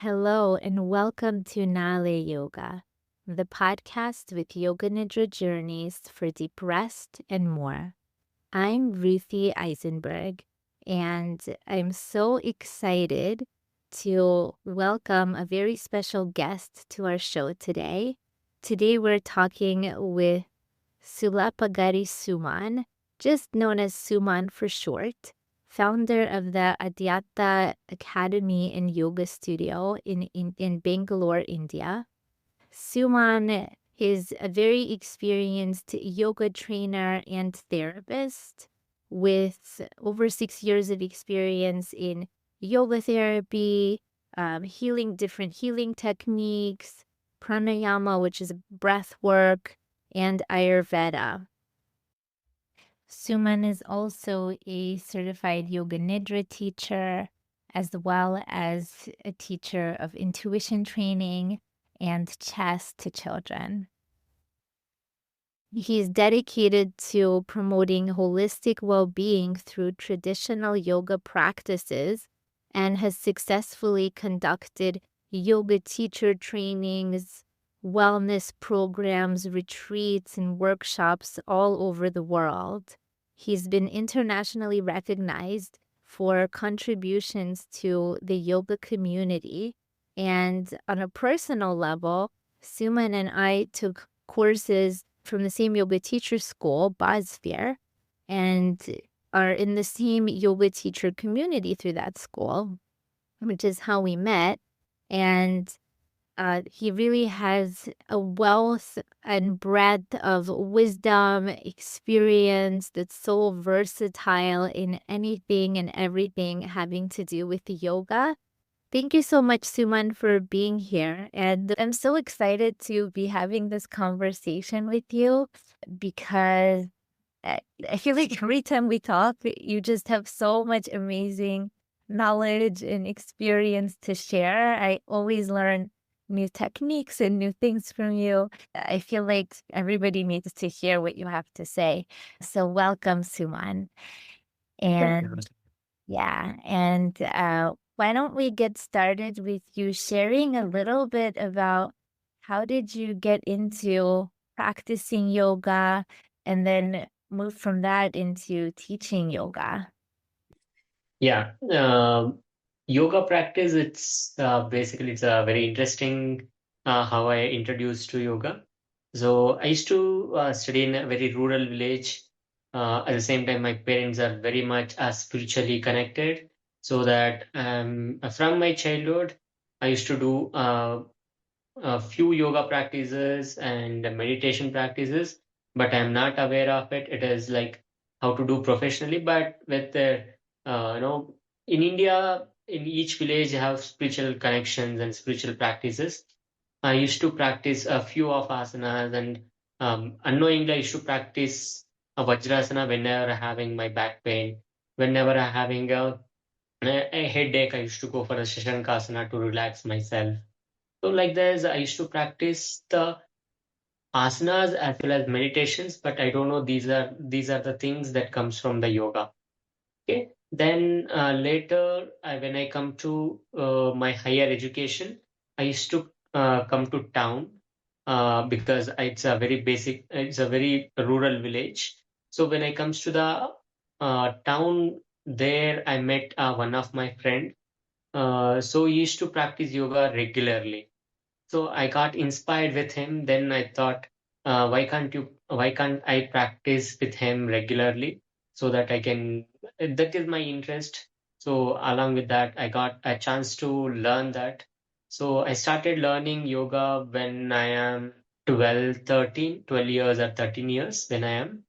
Hello and welcome to Nale Yoga, the podcast with Yoga Nidra journeys for deep rest and more. I'm Ruthie Eisenberg, and I'm so excited to welcome a very special guest to our show today. Today we're talking with Sulappagari Suman, just known as Suman for short, founder of the Aadyantha Academy and Yoga Studio in Bangalore, India. Suman is a very experienced yoga trainer and therapist with over 6 years of experience in yoga therapy, different healing techniques, pranayama, which is breath work, and Ayurveda. Suman is also a certified Yoga Nidra teacher, as well as a teacher of intuition training and chess to children. He's dedicated to promoting holistic well-being through traditional yoga practices and has successfully conducted yoga teacher trainings, wellness programs, retreats, and workshops all over the world. He's been internationally recognized for contributions to the yoga community. And on a personal level, Suman and I took courses from the same yoga teacher school, Biosphere, and are in the same yoga teacher community through that school, which is how we met. And he really has a wealth and breadth of wisdom, experience that's so versatile in anything and everything having to do with yoga. Thank you so much, Suman, for being here. And I'm so excited to be having this conversation with you because I feel like every time we talk, you just have so much amazing knowledge and experience to share. I always learn new techniques and new things from you. I feel like everybody needs to hear what you have to say. So welcome, Suman. And yeah, and why don't we get started with you sharing a little bit about how did you get into practicing yoga and then move from that into teaching yoga? Yeah, yoga practice, it's basically it's a very interesting how I introduced to yoga. So I used to study in a very rural village. At the same time, my parents are very much spiritually connected. So that from my childhood, I used to do a few yoga practices and meditation practices, but I'm not aware of it. It is like how to do professionally, but with the in India, in each village, you have spiritual connections and spiritual practices. I used to practice a few of asanas, and unknowingly, I used to practice a Vajrasana whenever having my back pain, whenever I having a headache. I used to go for a Shashankasana to relax myself. So like this, I used to practice the asanas as well as meditations, but I don't know these are the things that comes from the yoga. Okay. Then later, when I come to my higher education, I used to come to town because it's a very rural village. So when I comes to the town, there I met one of my friend. So he used to practice yoga regularly. So I got inspired with him. Then I thought, why can't I practice with him regularly so that I can, that is my interest. So along with that, I got a chance to learn that. So I started learning yoga when I am 12 years or 13 years when I am.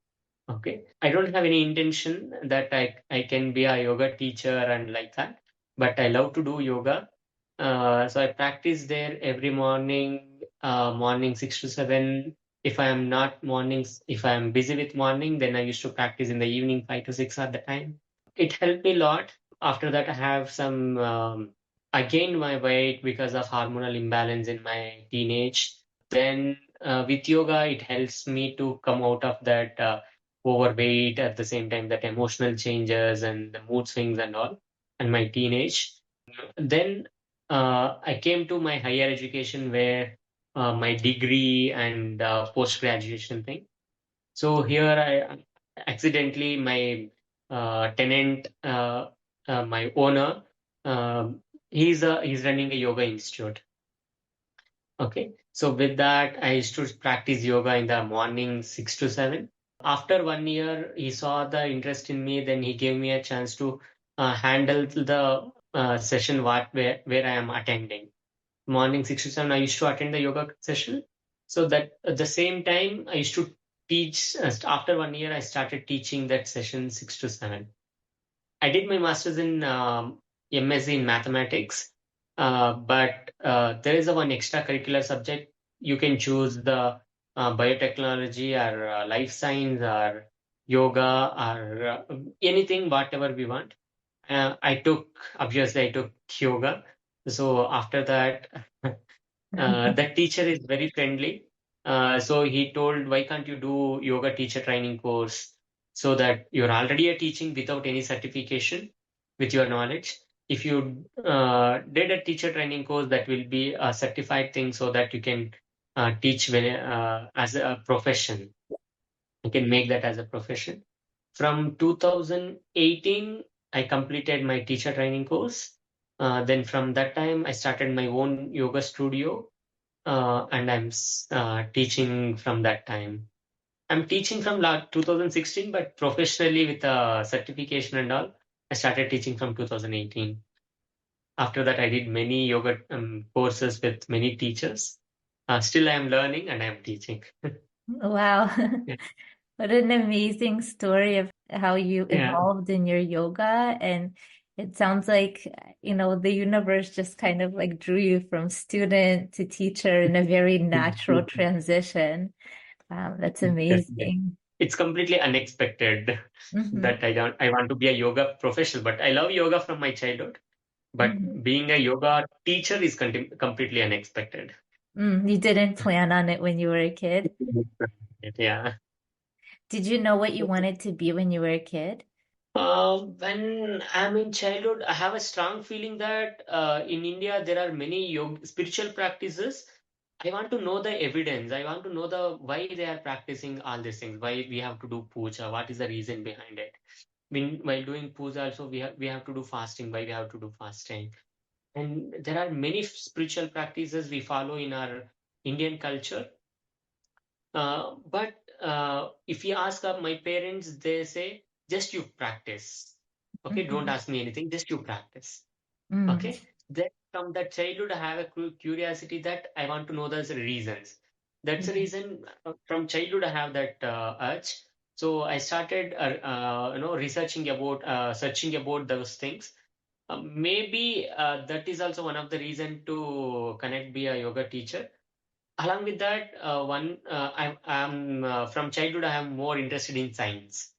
Okay. I don't have any intention that I can be a yoga teacher and like that, but I love to do yoga. So I practice there every morning, morning 6 to 7. If I am not mornings, if I am busy with morning, then I used to practice in the evening 5 to 6 at the time. It helped me a lot. After that, I have I gained my weight because of hormonal imbalance in my teenage. Then with yoga, it helps me to come out of that overweight at the same time that emotional changes and the mood swings and all, and my teenage. Then I came to my higher education where my degree and post graduation thing. So here I accidentally my tenant, my owner, um, he's running a yoga institute. Okay, so with that, I used to practice yoga in the morning 6 to 7. After 1 year, he saw the interest in me. Then he gave me a chance to handle the session where I am attending. Morning 6 to 7, I used to attend the yoga session. So that at the same time, I used to teach. After 1 year, I started teaching that session 6 to 7. I did my master's in MSc in mathematics, but there is a one extracurricular subject. You can choose the biotechnology or life science or yoga or anything, whatever we want. Obviously, I took yoga. So after that, that teacher is very friendly. So he told, why can't you do yoga teacher training course so that you're already a teaching without any certification with your knowledge. If you did a teacher training course, that will be a certified thing so that you can teach as a profession. You can make that as a profession. From 2018, I completed my teacher training course. Then from that time, I started my own yoga studio, and I'm teaching from that time. I'm teaching from 2016, but professionally with a certification and all, I started teaching from 2018. After that, I did many yoga courses with many teachers. Still, I am learning and I am teaching. Wow. Yeah. What an amazing story of how you Yeah. evolved in your yoga. And it sounds like, the universe just kind of like drew you from student to teacher in a very natural transition. That's Definitely. amazing. It's completely unexpected Hmm. that I want to be a yoga professional, but I love yoga from my childhood. Hmm. But being a yoga teacher is completely unexpected. You didn't plan on it when you were a kid. Yeah. Did you know what you wanted to be when you were a kid? When I'm in childhood, I have a strong feeling that in India there are many yoga, spiritual practices. I want to know the evidence. I want to know the why they are practicing all these things. Why we have to do puja? What is the reason behind it? While doing puja, also we have to do fasting. Why we have to do fasting? And there are many spiritual practices we follow in our Indian culture. But if you ask my parents, they say, just you practice. Okay, don't Hmm. ask me anything, just you practice. Mm. Okay, then from that childhood, I have a curiosity that I want to know the reasons. That's the Yeah. reason from childhood I have that urge. So I started, searching about those things. Maybe that is also one of the reason to connect be a yoga teacher. Along with that, I'm from childhood I am more interested in science.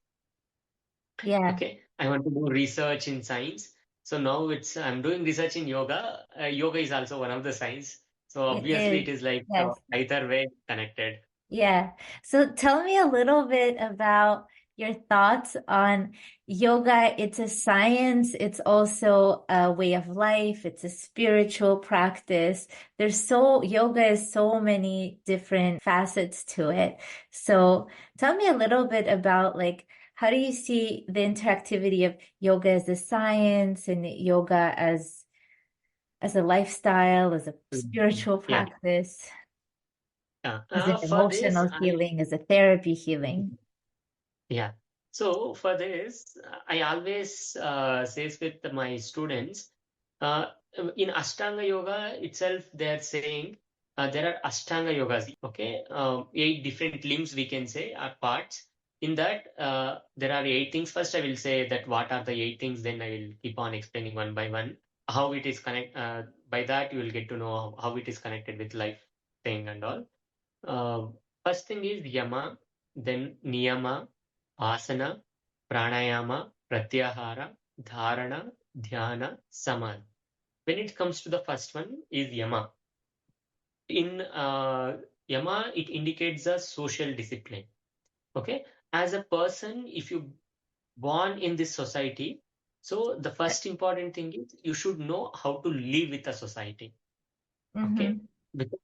Yeah, Okay, I want to do research in science. So now I'm doing research in yoga. Yoga is also one of the science. So it obviously is. it is like Yes. either way connected. Yeah. So tell me a little bit about your thoughts on yoga. It's a science, it's also a way of life, it's a spiritual practice. Yoga is so many different facets to it. So tell me a little bit about like how do you see the interactivity of yoga as a science and yoga as a lifestyle, as a Mhm. spiritual Yeah. practice? Yeah. As an For this, emotional healing, as a therapy healing. yeah. So for this, I always says with my students, uh, in Ashtanga Yoga itself, they are saying there are Ashtanga Yogas. Okay, 8 different limbs we can say are parts. In that, there are 8 things. First, I will say that what are the 8 things. Then I will keep on explaining one by one how it is connect. By that, you will get to know how it is connected with life thing and all. Uh, First thing is yama, then niyama, asana, pranayama, pratyahara, dharana, dhyana, samadhi. When it comes to the first one is yama. In yama, it indicates a social discipline. Okay, as a person, if you born in this society, So the first important thing is you should know how to live with a society. Okay? Mm-hmm. Because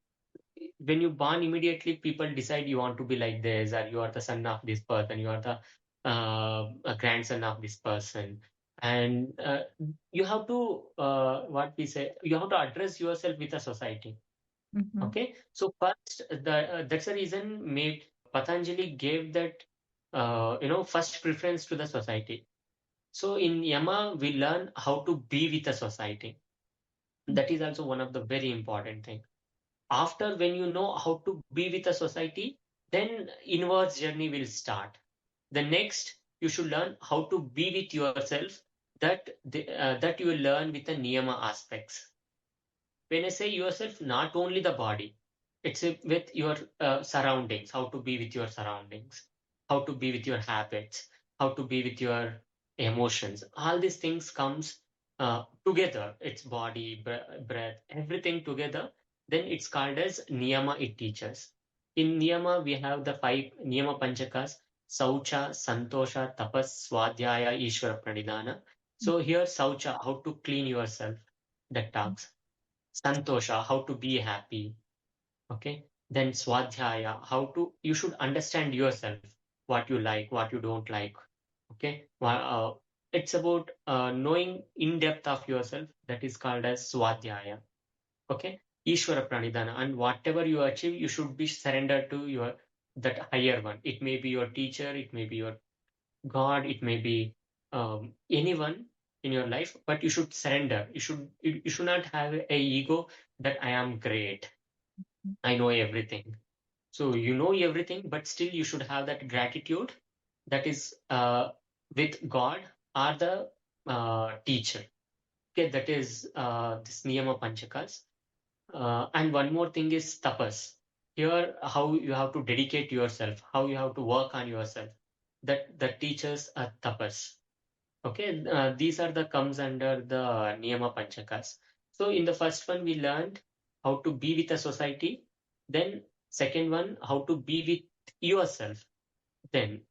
when you born immediately, people decide you want to be like this, or you are the son of this person, you are the a grandson of this person, and you have to what we say, you have to address yourself with a society. Mm-hmm. Okay, so first, that's the reason made Patanjali gave that first preference to the society. So in Yama, we learn how to be with the society. That is also one of the very important thing. After when you know how to be with a society, then inwards journey will start. The next, you should learn how to be with yourself. That you will learn with the niyama aspects. When I say yourself, not only the body, it's with your surroundings, how to be with your surroundings, how to be with your habits, how to be with your emotions. All these things comes together. It's body, breath, everything together. Then it's called as niyama. It teaches. In niyama, we have the five niyama panchakas: saucha, santosha, tapas, swadhyaya, ishvara pranidhana. So here, saucha, how to clean yourself. That talks. Santosha, how to be happy. Okay. Then Swadhyaya, how to, you should understand yourself, what you like, what you don't like. Okay. It's about knowing in depth of yourself. That is called as Swadhyaya. Okay. Ishvara Pranidhana. And whatever you achieve, you should be surrendered to your that higher one. It may be your teacher, it may be your God, it may be anyone in your life, but you should surrender. You should not have a ego that I am great, I know everything. So you know everything, but still you should have that gratitude that is with God or the teacher. Okay, that is this niyama panchakas. And one more thing is tapas. Here, how you have to dedicate yourself, how you have to work on yourself. That teaches a tapas. Okay, these are the comes under the Niyama Panchakas. So in the first one, we learned how to be with a society. Then second one, how to be with yourself. Then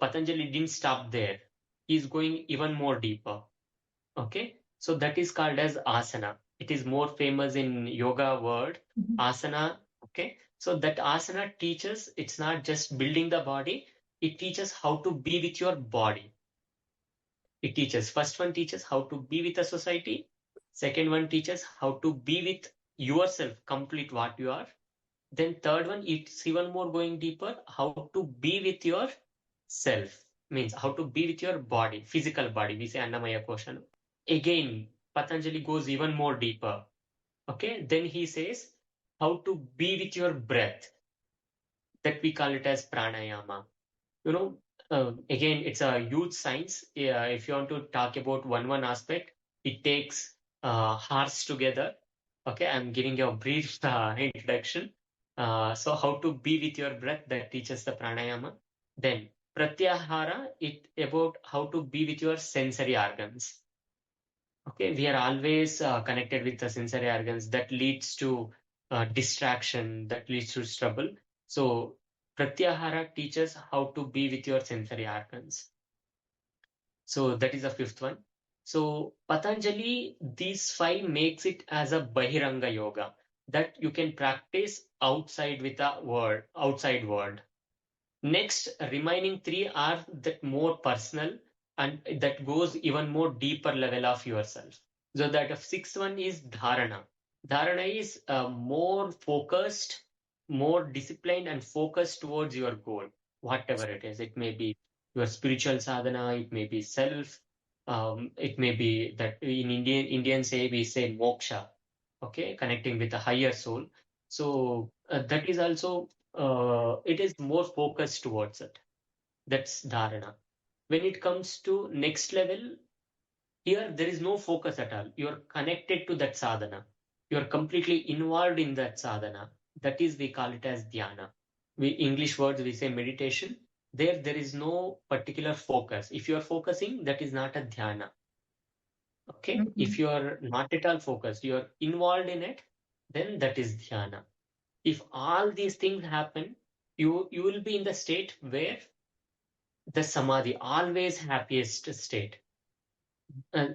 Patanjali didn't stop there. He's going even more deeper. Okay, so that is called as asana. It is more famous in yoga world. Mm-hmm. Asana. Okay, so that asana teaches. It's not just building the body. It teaches how to be with your body. It teaches, first one teaches how to be with a society. Second one teaches how to be with yourself, complete what you are. Then third one, it's even more going deeper, how to be with your self. Means how to be with your body, physical body. We say Annamaya Koshan. Again, Patanjali goes even more deeper. Okay, then he says how to be with your breath. That we call it as pranayama. You know, again, it's a huge science. Yeah, if you want to talk about one aspect, it takes hours together. Okay, I'm giving you a brief introduction. So how to be with your breath, that teaches the pranayama. Then pratyahara, it about how to be with your sensory organs. Okay, we are always connected with the sensory organs. That leads to distraction, that leads to trouble. So, Pratyahara teaches how to be with your sensory organs. So, that is the fifth one. So, Patanjali, these five makes it as a Bahiranga yoga that you can practice outside with the world, outside world. Next, remaining three are that more personal and that goes even more deeper level of yourself. So that sixth one is dharana. Dharana is more focused, more disciplined and focused towards your goal, whatever it is. It may be your spiritual sadhana, it may be self, it may be that in Indian say we say moksha, okay, connecting with a higher soul. So that is also it is more focused towards it. That's dharana. When it comes to next level, here there is no focus at all. You're connected to that sadhana. You're completely involved in that sadhana. That is, we call it as dhyana. We English words we say meditation. There is no particular focus. If you are focusing, that is not a dhyana. Okay. If Mm-hmm. you are not at all focused, you are involved in it, then that is dhyana. If all these things happen, you will be in the state where the samadhi, always happiest state.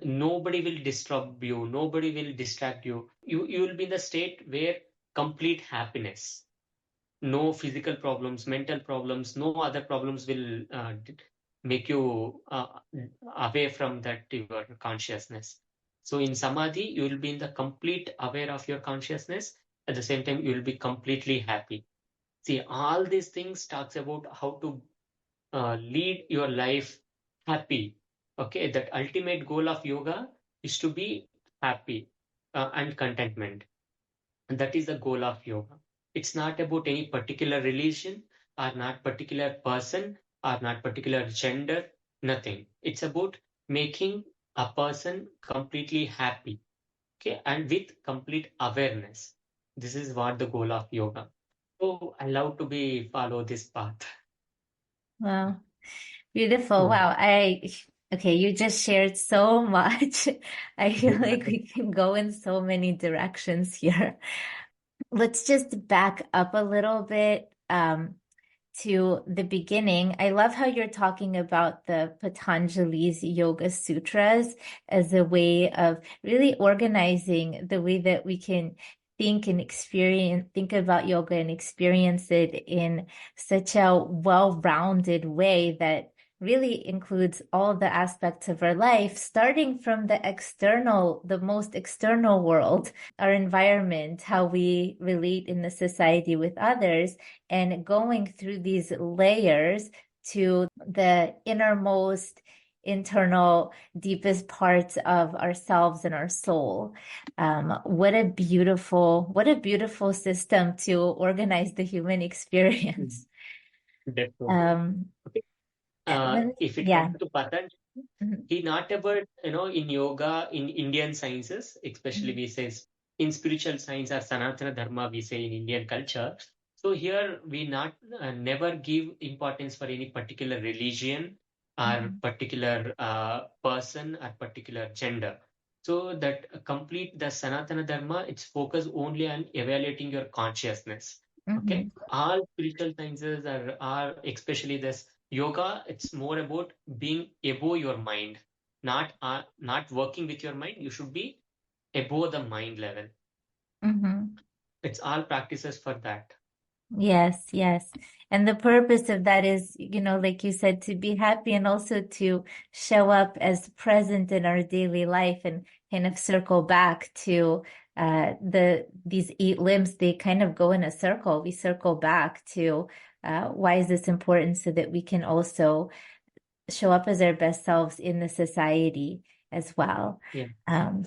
Nobody will disturb you, nobody will distract you. You will be in the state where complete happiness, no physical problems, mental problems, no other problems will make you away from that your consciousness. So in samadhi, you will be in the complete aware of your consciousness. At the same time, you will be completely happy. See, all these things talks about how to lead your life happy. Okay, that ultimate goal of yoga is to be happy and contentment. And that is the goal of yoga. It's not about any particular religion or not particular person or not particular gender, nothing. It's about making a person completely happy, okay, and with complete awareness. This is what the goal of yoga. So I love to be follow this path. Wow. Beautiful. Hmm. Wow. Okay, you just shared so much. I feel like we can go in so many directions here. Let's just back up a little bit. To the beginning. I love how you're talking about the Patanjali's Yoga Sutras as a way of really organizing the way that we can think about yoga and experience it in such a well-rounded way that really includes all the aspects of our life, starting from the most external world, our environment, how we relate in the society with others, and going through these layers to the innermost, internal, deepest parts of ourselves and our soul. What a beautiful system to organize the human experience. Definitely. Um, Okay. If it comes yeah. to Patanjali, Mhm, he not about, in yoga, in Indian sciences, especially mhm, we say in spiritual science or Sanatana Dharma, we say in Indian culture. So here we not never give importance for any particular religion or mhm, particular person or particular gender. So that complete the Sanatana Dharma, it's focused only on evaluating your consciousness. Okay, mhm, all spiritual sciences are especially this yoga. It's more about being above your mind, not working with your mind. You should be above the mind level. mhm. It's all practices for that. Yes, yes. And the purpose of that is, like you said, to be happy and also to show up as present in our daily life and kind of circle back to these eight limbs. They kind of go in a circle. We circle back to why is this important so that we can also show up as our best selves in the society as well. Yeah, Um,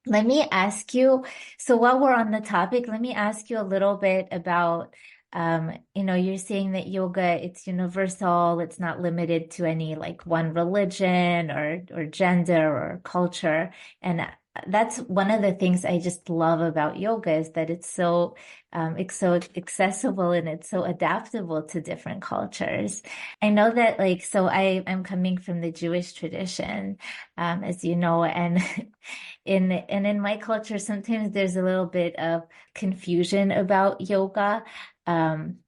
Let me ask you, so while we're on the topic, let me ask you a little bit about, you're saying that yoga, it's universal, it's not limited to any like one religion or gender or culture. And that's one of the things I just love about yoga is that it's so accessible and it's so adaptable to different cultures. I know that I'm coming from the Jewish tradition, as you know, and in my culture, sometimes there's a little bit of confusion about yoga. Um,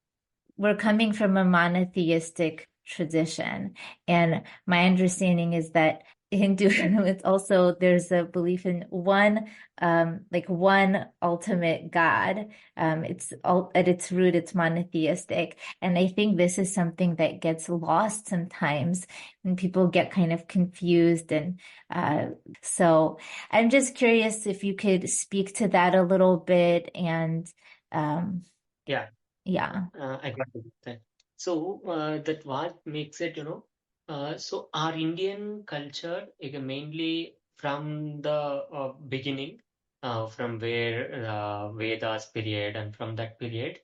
we're coming from a monotheistic tradition, and my understanding is that Hinduism, it's also there's a belief in one ultimate God. It's all at its root, it's monotheistic, and I think this is something that gets lost sometimes, and people get kind of confused, and uh, so I'm just curious if you could speak to that a little bit, and um, yeah, yeah. I got it. So that what makes it, so our Indian culture, mainly from the beginning, from where Vedas period, and from that period,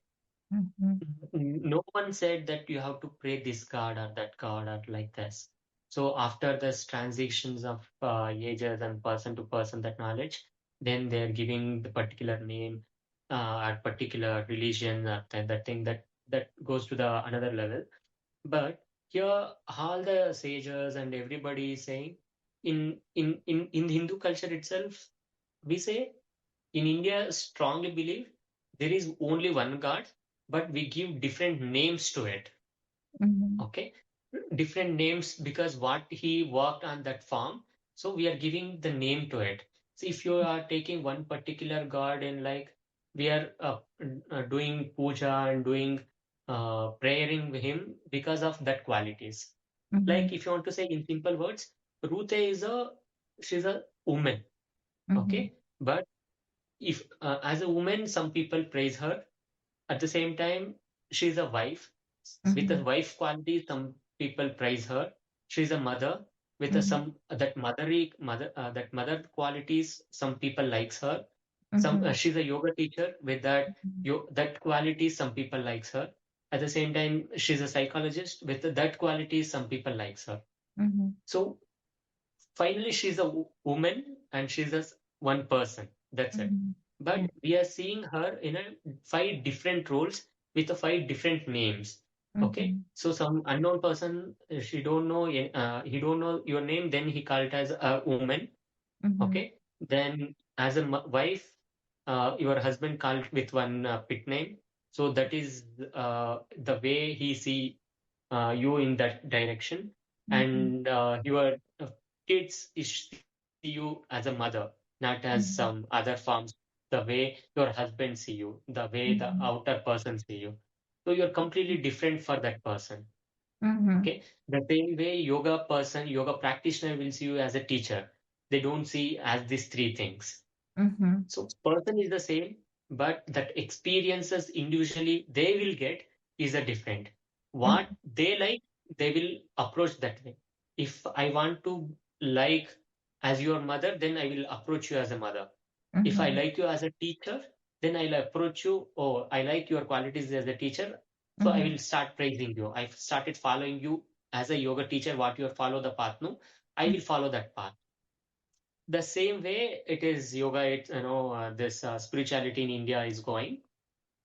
Mhm, no one said that you have to pray this card or that card or like this. So after this transitions of ages and person to person, that knowledge, then they're giving the particular name or particular religion or that thing that goes to the another level. But here, all the sages and everybody is saying in Hindu culture itself, we say in India strongly believe there is only one God, but we give different names to it. mhm, Okay, different names because what he worked on that farm. So we are giving the name to it. So if you are taking one particular god and like we are doing puja and doing praying him because of that qualities. Like Mhm. if you want to say in simple words, Ruthie she's a woman, Mhm. okay? But if as a woman, some people praise her. At the same time, she's a wife. With a Mhm. wife quality, some people praise her. She's a mother. With a, Mhm. some that mother qualities, some people likes her. Some Mhm. she's a yoga teacher. With that Mhm. that quality, some people likes her. At the same time, she's a psychologist. With that quality, some people likes her. Mhm. So finally, she's a woman and she's just one person. That's it. Mhm. But Yeah. we are seeing her in a five different roles with a five different names. Okay, Mhm. so some unknown person, she don't know, he don't know your name, then he called as a woman. Mhm. Okay, then as a wife, your husband called with one pit name. So that is the way he see you in that direction, Mhm. and your kids is see you as a mother, not as Mhm. some other forms. The way your husband see you, the way the Mhm. outer person see you, so you're completely different for that person. Mhm. Okay, the same way yoga practitioner will see you as a teacher. They don't see as these three things. Mhm. So person is the same, but that experiences individually they will get is a different. What Mhm. they like, they will approach that way. If I want to like as your mother, then I will approach you as a mother. If I Mhm. like you as a teacher, then I'll approach you. Oh, I like your qualities as a teacher. So I Mhm. will start praising you. I've started following you as a yoga teacher, what you follow the path. No, I will follow that path. The same way it is yoga, this spirituality in India is going.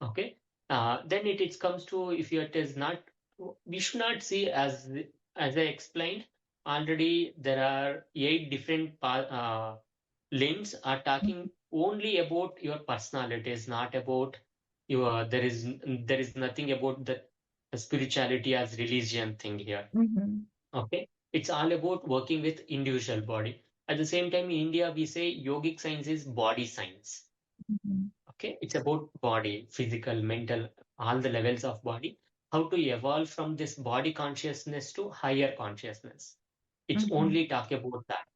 Okay. Then it comes to if it is not, we should not see as I explained already, there are eight different limbs are talking only about your personality. It's not about your, there is nothing about the spirituality as religion thing here. Mhm. Okay, it's all about working with individual body. At the same time, in India, we say yogic science is body science. Mhm. Okay, it's about body, physical, mental, all the levels of body. How to evolve from this body consciousness to higher consciousness. It's Mhm. only talk about that.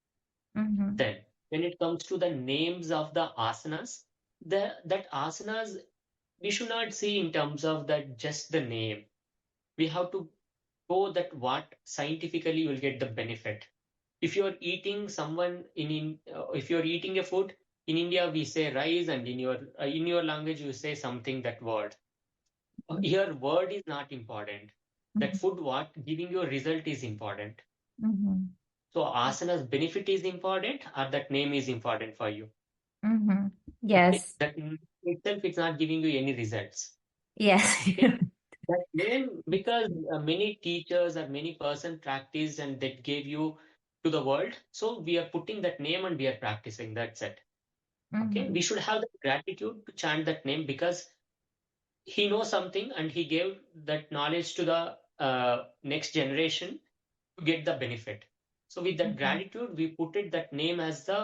Mhm. Then, when it comes to the names of the asanas, that asanas we should not see in terms of that just the name. We have to go that what scientifically you will get the benefit. If you're eating if you're eating a food in India, we say rice, and in your language you say something that word. Here word is not important. That Mhm. food what giving you a result is important. Mhm. So asana's benefit is important, or that name is important for you. Mhm. Okay, Yes. that name itself is not giving you any results. Yes. Okay, that name, because many teachers or many person practiced and that gave you to the world. So we are putting that name and we are practicing. That's it. Okay, Mhm. we should have the gratitude to chant that name because he knows something and he gave that knowledge to the next generation to get the benefit. So with that Mhm. gratitude, we put it that name as the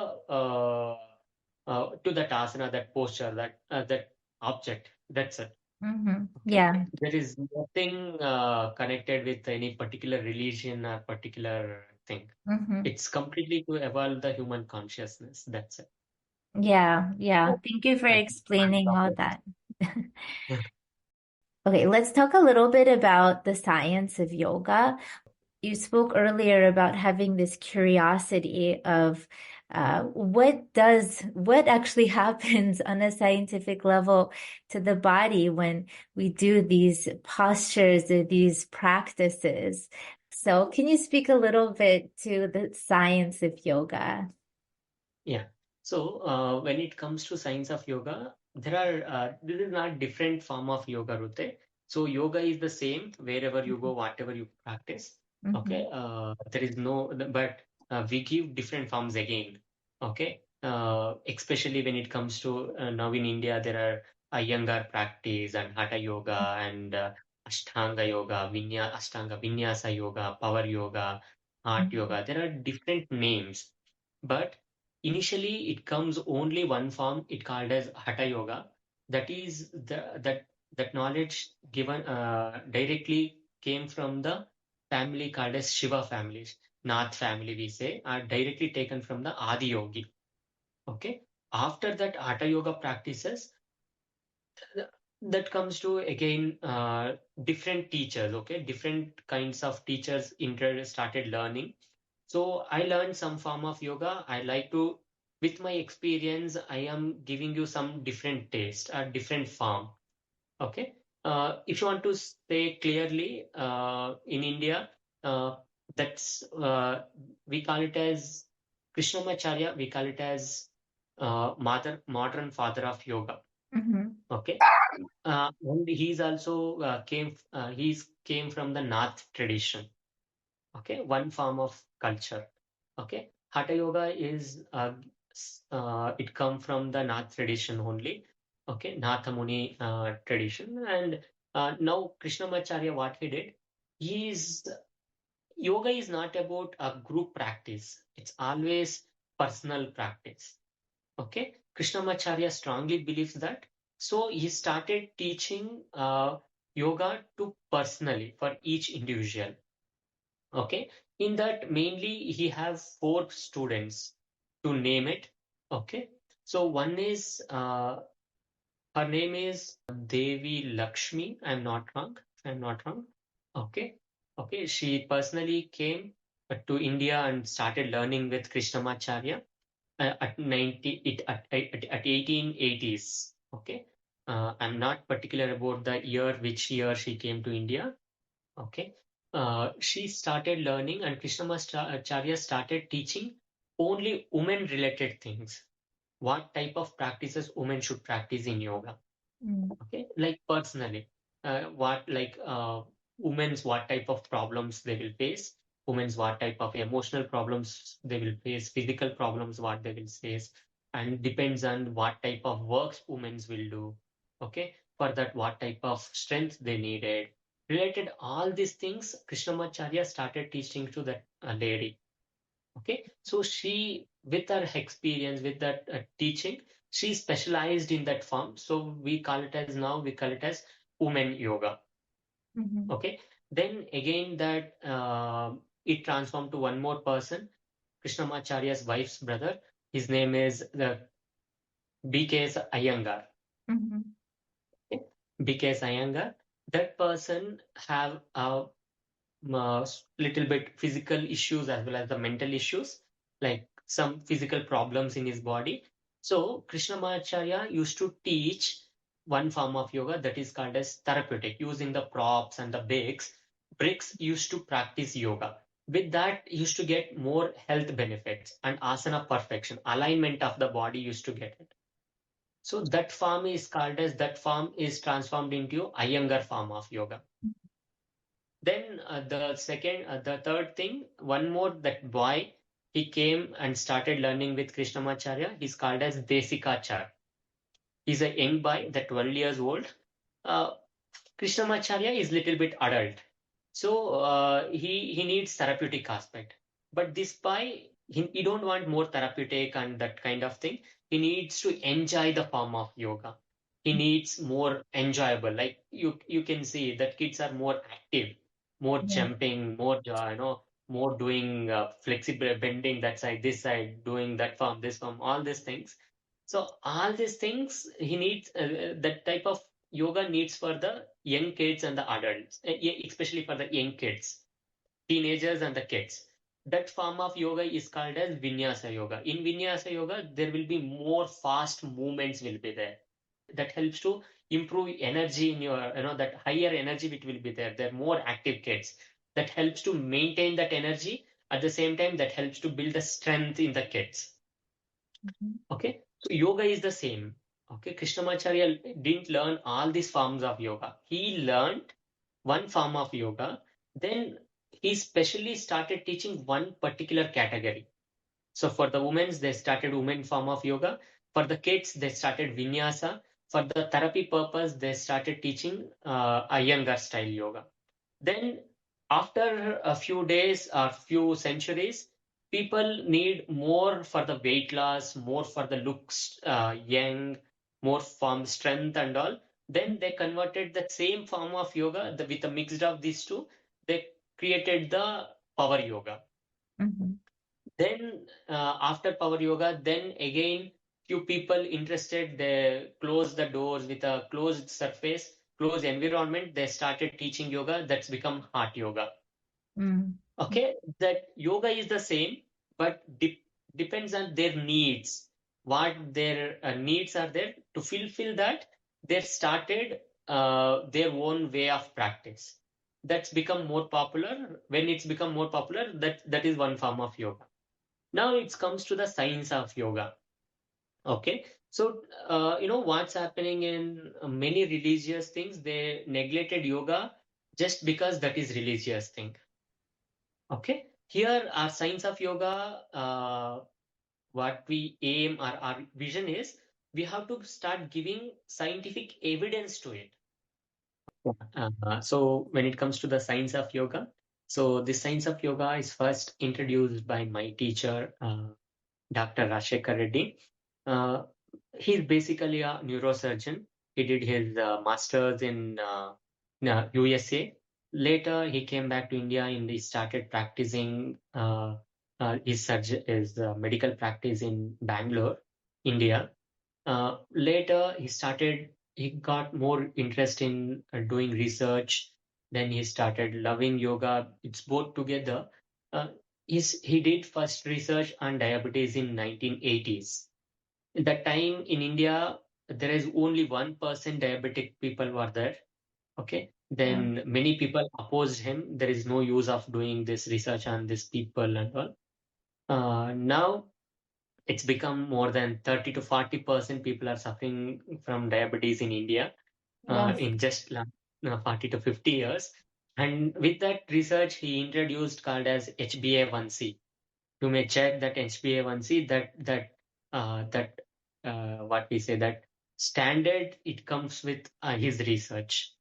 to that asana, that posture, that object. That's it. Mhm. Okay, Yeah. there is nothing connected with any particular religion or particular thing. Mhm. It's completely to evolve the human consciousness. That's it. Yeah. Yeah. Oh, Thank you for I think I'm explaining all talking. that. Okay, let's talk a little bit about the science of yoga. You spoke earlier about having this curiosity of what actually happens on a scientific level to the body when we do these postures or these practices. So, can you speak a little bit to the science of yoga? Yeah. So when it comes to science of yoga, this is not different form of yoga, Rute. So yoga is the same wherever you go, whatever you practice. Mm-hmm. Okay. There is no, but we give different forms again. Okay. Especially when it comes to now in India, there are Iyengar practice and Hatha yoga and Ashtanga yoga, Ashtanga Vinyasa yoga, power yoga, heart yoga. There are different names. But initially, it comes only one form. It called as Hatha Yoga. That is that knowledge given directly came from the family called as Shiva families, Nath family. We say are directly taken from the Adi Yogi. Okay. After that, Hatha Yoga practices that comes to again different teachers. Okay, different kinds of teachers started learning. So I learned some form of yoga. I like to, with my experience, I am giving you some different taste, a different form. Okay. If you want to say clearly, in India, uh, that's we call it as Krishnamacharya. We call it as modern father of yoga. Mm-hmm. Okay. And he's also he's came from the Nath tradition. Okay, one form of culture. Okay, Hatha Yoga is it come from the Nath tradition only. Okay, Natha Muni tradition, and now Krishnamacharya, what he did, he's yoga is not about a group practice. It's always personal practice. Okay, Krishnamacharya strongly believes that. So he started teaching yoga to personally for each individual. Okay, in that mainly he have four students to name it. Okay, so one is her name is Devi Lakshmi. I'm not wrong. Okay, okay. She personally came to India and started learning with Krishnamacharya at 1880s. Okay, I'm not particular about the year, which year she came to India. Okay, she started learning, and Krishnamacharya started teaching only women-related things. What type of practices women should practice in yoga? Mm. Okay, like personally, what like women's what type of problems they will face, women's what type of emotional problems they will face, physical problems what they will face, and depends on what type of works women's will do. Okay, for that what type of strength they needed. Related all these things, Krishnamacharya started teaching to that lady. Okay, so she, with her experience, with that teaching, she specialized in that form. So we call it as women yoga. Mm-hmm. Okay, then again that it transformed to one more person, Krishnamacharya's wife's brother. His name is BKS Iyengar. Mm-hmm. Okay? BKS Iyengar. That person have a little bit physical issues as well as the mental issues, like some physical problems in his body. So Krishnamacharya used to teach one form of yoga that is called as therapeutic, using the props and the bricks used to practice yoga. With that, used to get more health benefits and asana perfection, alignment of the body used to get it. So that form is transformed into Iyengar form of yoga. Then the third thing, one more that boy, he came and started learning with Krishnamacharya. He's called as Desikachar. He's a young boy, the 12 years old. Uh, Krishnamacharya is little bit adult, so he needs therapeutic aspect. But this boy, he don't want more therapeutic and that kind of thing. He needs to enjoy the form of yoga. He needs more enjoyable. Like you can see that kids are more active, more Yeah. jumping, more more doing flexible bending that side, this side, doing that form, this form, all these things. So all these things he needs that type of yoga needs for the young kids and the adults, especially for the young kids, teenagers and the kids. That form of yoga is called as Vinyasa yoga. In Vinyasa yoga, there will be more fast movements will be there. That helps to improve energy in your, that higher energy which will be there. They're more active kids. That helps to maintain that energy. At the same time, that helps to build the strength in the kids. Mm-hmm. Okay, so yoga is the same. Okay, Krishnamacharya didn't learn all these forms of yoga. He learned one form of yoga, then he specially started teaching one particular category. So for the women, they started women form of yoga. For the kids, they started vinyasa. For the therapy purpose, they started teaching Iyengar style yoga. Then after a few days or few centuries, people need more for the weight loss, more for the looks, young, more form strength and all. Then they converted the same form of yoga with a mix of these two. They created the power yoga. Mm-hmm. Then after power yoga, then again few people interested, they closed the doors with a closed surface, closed environment. They started teaching yoga. That's become heart yoga. Mm-hmm. Okay, that yoga is the same, but depends on their needs. What their needs are there to fulfill that, they started their own way of practice. That's become more popular. When it's become more popular, that is one form of yoga. Now it comes to the science of yoga. Okay, so what's happening in many religious things, they neglected yoga just because that is religious thing. Okay, here our science of yoga, what we aim, our vision is we have to start giving scientific evidence to it. So when it comes to the science of yoga, so the science of yoga is first introduced by my teacher, Dr. Rashekar Reddy. Uh, he's basically a neurosurgeon. He did his master's in USA. Later, he came back to India and he started practicing his medical practice in Bangalore, India. Later, he got more interest in doing research. Then he started loving yoga. It's both together. Uh, he did first research on diabetes in 1980s. At that time in India, there is only 1% diabetic people were there. Okay. Yeah. Then many people opposed him. There is no use of doing this research on these people and all. Now it's become more than 30 to 40% people are suffering from diabetes in India Yes. in just 40 to 50 years. And with that research, he introduced called as HbA1c. You may check that HbA1c, what we say, that standard, it comes with his research.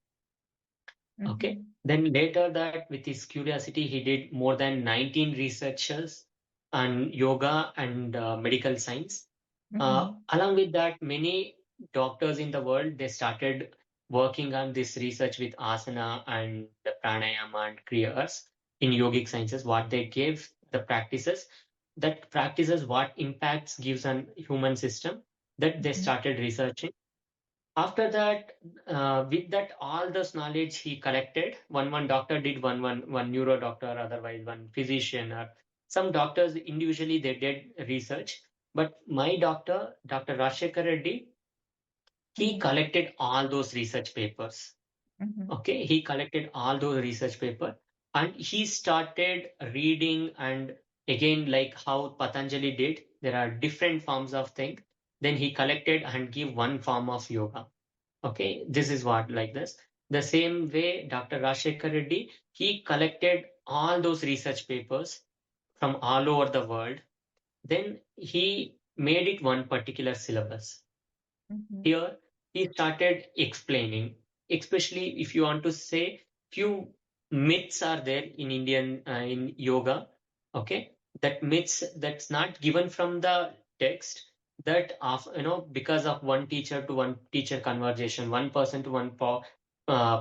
Okay. Mm-hmm. Then later that with his curiosity, he did more than 19 researches on yoga and medical science. Mm-hmm. Along with that, many doctors in the world, they started working on this research with asana and the pranayama and kriyas in yogic sciences, what they gave the practices, that practices what impacts gives on human system, that they Mm-hmm. started researching. After that, with that all this knowledge he collected, one doctor did, one neuro doctor, otherwise one physician, or some doctors individually they did research. But my doctor, Dr. Rashekar Reddy, he Mm-hmm. collected all those research papers. Mm-hmm. Okay, he collected all those research papers and he started reading, and again like how Patanjali did, there are different forms of thing. Then he collected and give one form of yoga. Okay, this is what like this. The same way, Dr. Rashekar Reddy, he collected all those research papers from all over the world. Then he made it one particular syllabus. Mm-hmm. Here, he started explaining, especially if you want to say few myths are there in Indian in yoga. Okay, that myths that's not given from the text, that of because of one teacher to one teacher conversation, one person to one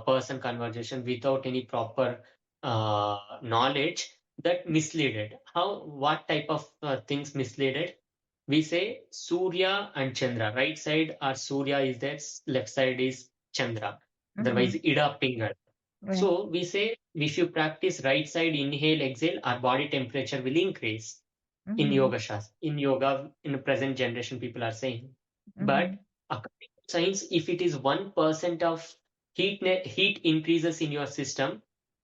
person conversation without any proper knowledge, that misleaded. How, what type of things misleaded? We say Surya and Chandra. Right side our Surya is there, left side is Chandra. Otherwise, Mm-hmm. Ida Pingal. Right. So we say if you practice right side inhale, exhale, our body temperature will increase in Mm-hmm. yoga shastra. In yoga, in the present generation, people are saying. Mm-hmm. But according to science, if it is 1% of heat increases in your system,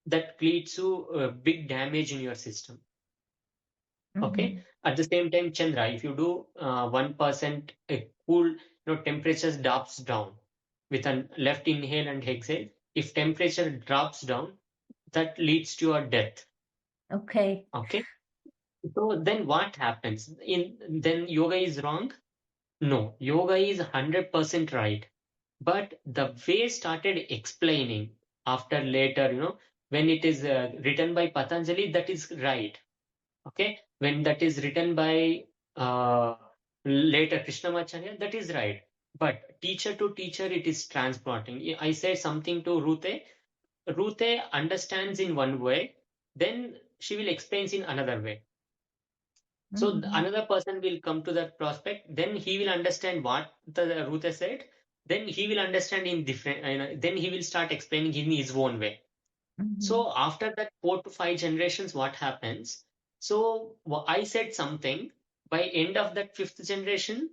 that leads to big damage in your system. Okay. Mm-hmm. At the same time, Chandra, if you do 1% a cool, temperatures drops down with a left inhale and exhale. If temperature drops down, that leads to a death. Okay. Okay. So then what happens? Then yoga is wrong? No, yoga is 100% right. But the way started explaining after later, when it is written by Patanjali, that is right. Okay, when that is written by uh, later Krishnamacharya, that is right. But teacher to teacher, it is transporting. I said something to Rute. Rute understands in one way, then she will explain in another way. So Mm-hmm. another person will come to that prospect, then he will understand what the Rute said, then he will understand in different, then he will start explaining in his own way. Mm-hmm. So after that 4 to 5 generations, what happens? So I said something. By end of that fifth generation,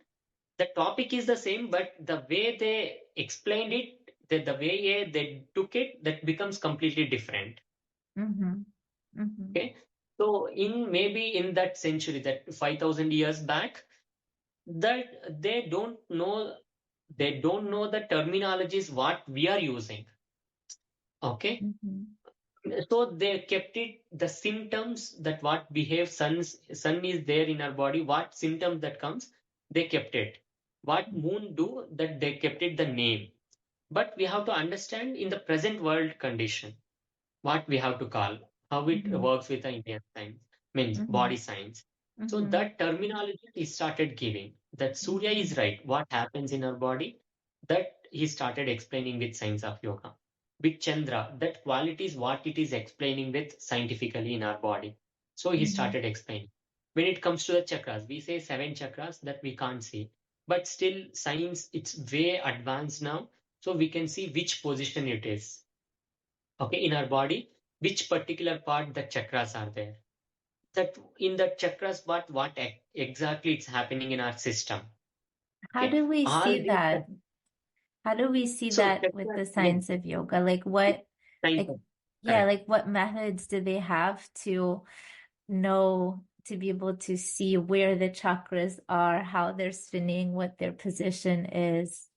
the topic is the same, but the way they explained it, the way they took it, that becomes completely different. Mm-hmm. Mm-hmm. Okay. So in maybe in that century, that 5,000 years back, that they don't know the terminologies what we are using. Okay. Mm-hmm. So they kept it the symptoms that what behave sun is there in our body, what symptoms that comes, they kept it. What moon do, that they kept it the name. But we have to understand in the present world condition what we have to call, how it Mm-hmm. works with the Indian science, means Mm-hmm. body science. So Mm-hmm. that terminology he started giving. That Surya Mm-hmm. is right. What happens in our body? That he started explaining with science of yoga. With Chandra, that quality is what it is explaining with scientifically in our body. So he Mm-hmm. started explaining. When it comes to the chakras, we say 7 chakras that we can't see. But still, science, it's way advanced now. So we can see which position it is. Okay, in our body, which particular part the chakras are there. That in the chakras, what exactly it's happening in our system. How Okay, do we all see these. that? How do we see So that with chakras, the yeah, science of yoga? Like what, science, like, yeah, correct. like what methods do they have to know, to be able to see where the chakras are, how they're spinning, what their position is?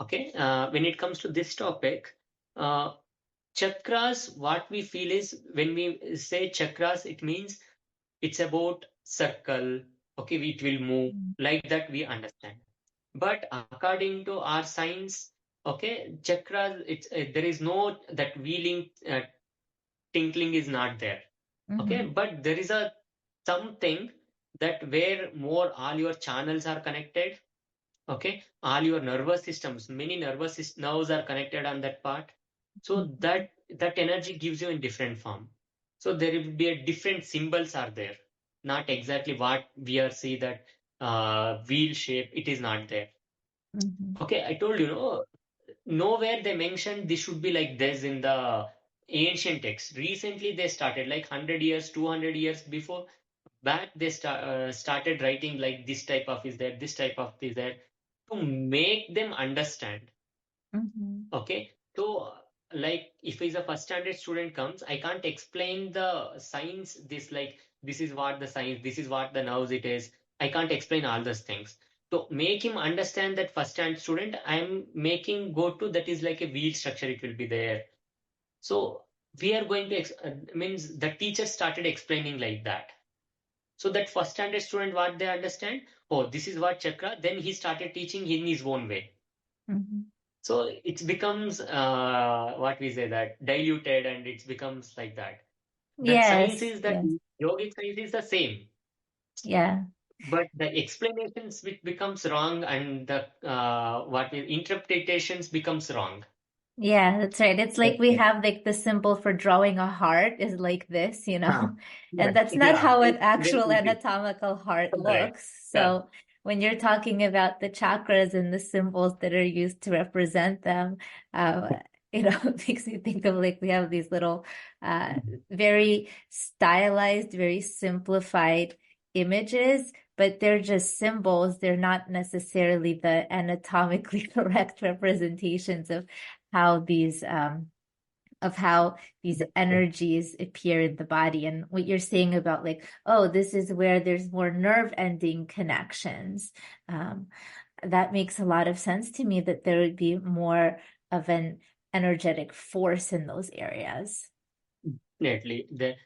Okay, when it comes to this topic, uh, chakras, what we feel is when we say chakras, it means it's about circle. Okay, it will move like that. We understand. But according to our science, okay, chakras, there is no that wheeling, tinkling is not there. Okay, Mm-hmm. but there is a something that where more all your channels are connected. Okay, all your nervous systems, many nerves are connected on that part. So that energy gives you in different form. So there will be a different symbols are there, not exactly what we are see that wheel shape. It is not there. Mm-hmm. Okay, I told you, no, nowhere they mentioned this should be like this in the ancient text. Recently, they started like 100 years, 200 years before back, they started writing like this type of is there, this type of is there to make them understand. Mm-hmm. Okay, so like if is a first standard student comes, I can't explain the science. This is what the science, this is what the nerves it is. I can't explain all those things. To make him understand that first standard student, I'm making go to that is like a wheel structure. It will be there. So we are going to means the teacher started explaining like that. So that first standard student, what they understand, oh, this is what chakra. Then he started teaching in his own way. Mm-hmm. So it becomes what we say that diluted, and it becomes like that. That science Yes, is that yes, yogic science is the same, yeah. but the explanations which becomes wrong, and the interpretations becomes wrong. Yeah, that's right. It's like That's we it. have like the symbol for drawing a heart is like this, Huh. and Yes. that's not Yeah, how an it's very actual easy. anatomical heart Correct. looks. Correct. So when you're talking about the chakras and the symbols that are used to represent them, uh, it makes me think of like we have these little, uh, very stylized, very simplified images, but they're just symbols. They're not necessarily the anatomically correct representations how these of how these energies appear in the body. And what you're saying about like, oh, this is where there's more nerve ending connections, um, that makes a lot of sense to me, that there would be more of an energetic force in those areas. Definitely. The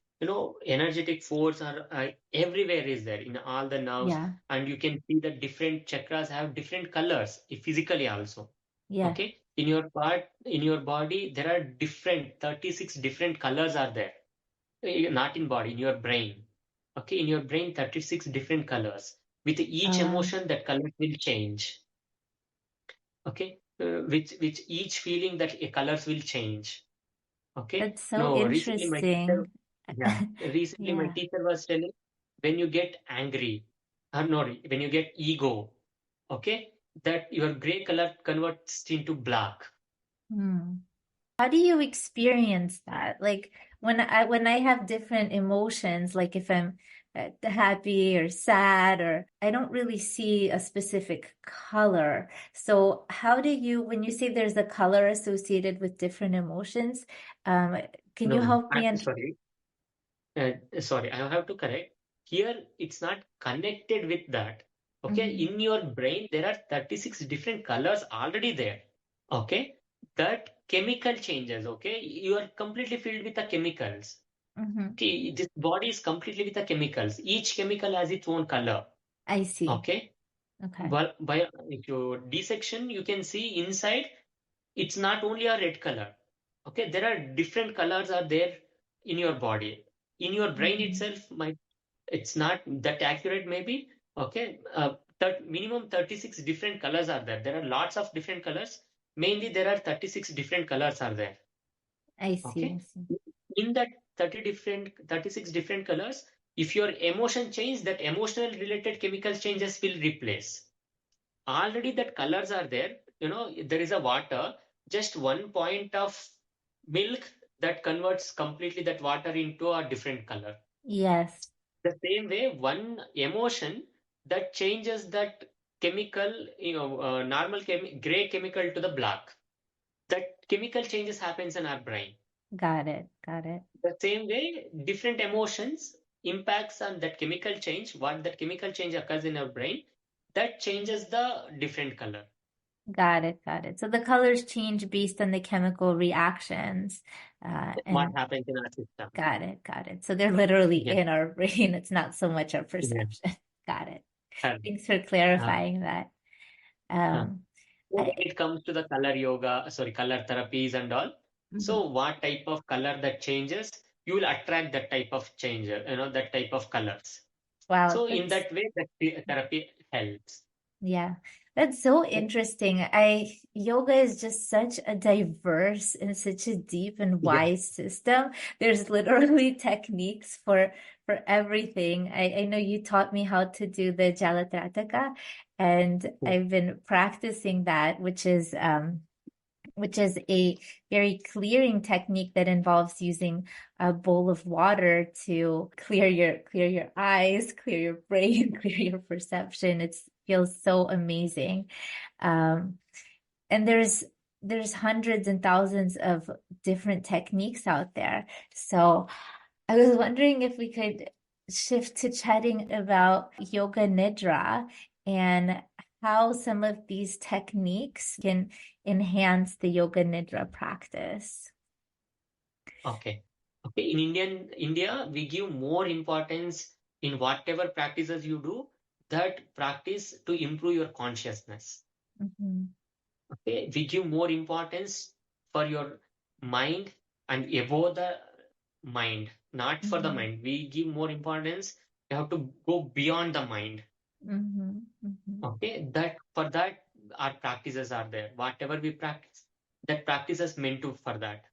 energetic force are everywhere is there in all the nerves, Yeah, and you can see that different chakras have different colors physically also. yeah. Okay, in your body there are different 36 different colors are there. Not in body, in your brain. Okay, in your brain, 36 different colors. With each emotion, that color will change. Okay, with each feeling, that colors will change. Okay. That's so No, recently my teacher, interesting. yeah, recently my Yeah. teacher was telling, when you get angry, or no, when you get ego, okay, that your gray color converts into black. Hmm. How do you experience that? Like when I have different emotions, like if I'm happy or sad, or I don't really see a specific color. So how do you, when you say there's a color associated with different emotions, um, can you No, help me? And sorry, I have to correct. Here, it's not connected with that. Okay, in your brain, there are 36 different colors already there. Okay, that chemical changes. Okay, you are completely filled with the chemicals. Okay, this body is completely with the chemicals. Each chemical has its own color. I see. Okay, Okay. but by if you dissection, you can see inside. It's not only a red color. Okay, there are different colors are there in your body. In your brain Mhm. itself, might it's not that accurate maybe. Okay, minimum 36 different colors are there. There are lots of different colors. Mainly, there are 36 different colors are there. I see. I Okay, see. in that 36 different colors, if your emotion change, that emotional related chemical changes will replace. Already that colors are there. There is a water, just 1 point of milk that converts completely that water into a different color. Yes. The same way, one emotion that changes that chemical, normal gray chemical to the black. That chemical changes happens in our brain. Got it. Got it. The same way, different emotions impacts on that chemical change. What that chemical change occurs in our brain, that changes the different color. Got it. Got it. So the colors change based on the chemical reactions. What And happens in our system? got it. Got it. So they're literally Yeah, in our brain. It's not so much our yeah. perception. Got it. Correct. Thanks for Uh, clarifying that. uh. Um, So when I, it comes to the color yoga, sorry, color therapies and all, mhm. so what type of color that changes, you will attract that type of change, that type of colors. Wow, So in that's that way, that therapy helps. yeah, that's so interesting. Yoga is just such a diverse and such a deep and Yeah. wide system. There's literally techniques for everything. I know you taught me how to do the Jalatrataka, and Yeah. I've been practicing that, which is a very clearing technique that involves using a bowl of water to clear your eyes, clear your brain, clear your perception. It feels so amazing. Um, and there's hundreds and thousands of different techniques out there. So I was wondering if we could shift to chatting about Yoga Nidra and how some of these techniques can enhance the Yoga Nidra practice. Okay. Okay. In India, we give more importance in whatever practices you do, that practice to improve your consciousness. Mhm, Okay, we give more importance for your mind and above the mind, not for the mhm, mind. We give more importance. You have to go beyond the mind. mhm, mhm, Okay, that for that our practices are there. Whatever we practice, that practice is meant to for that.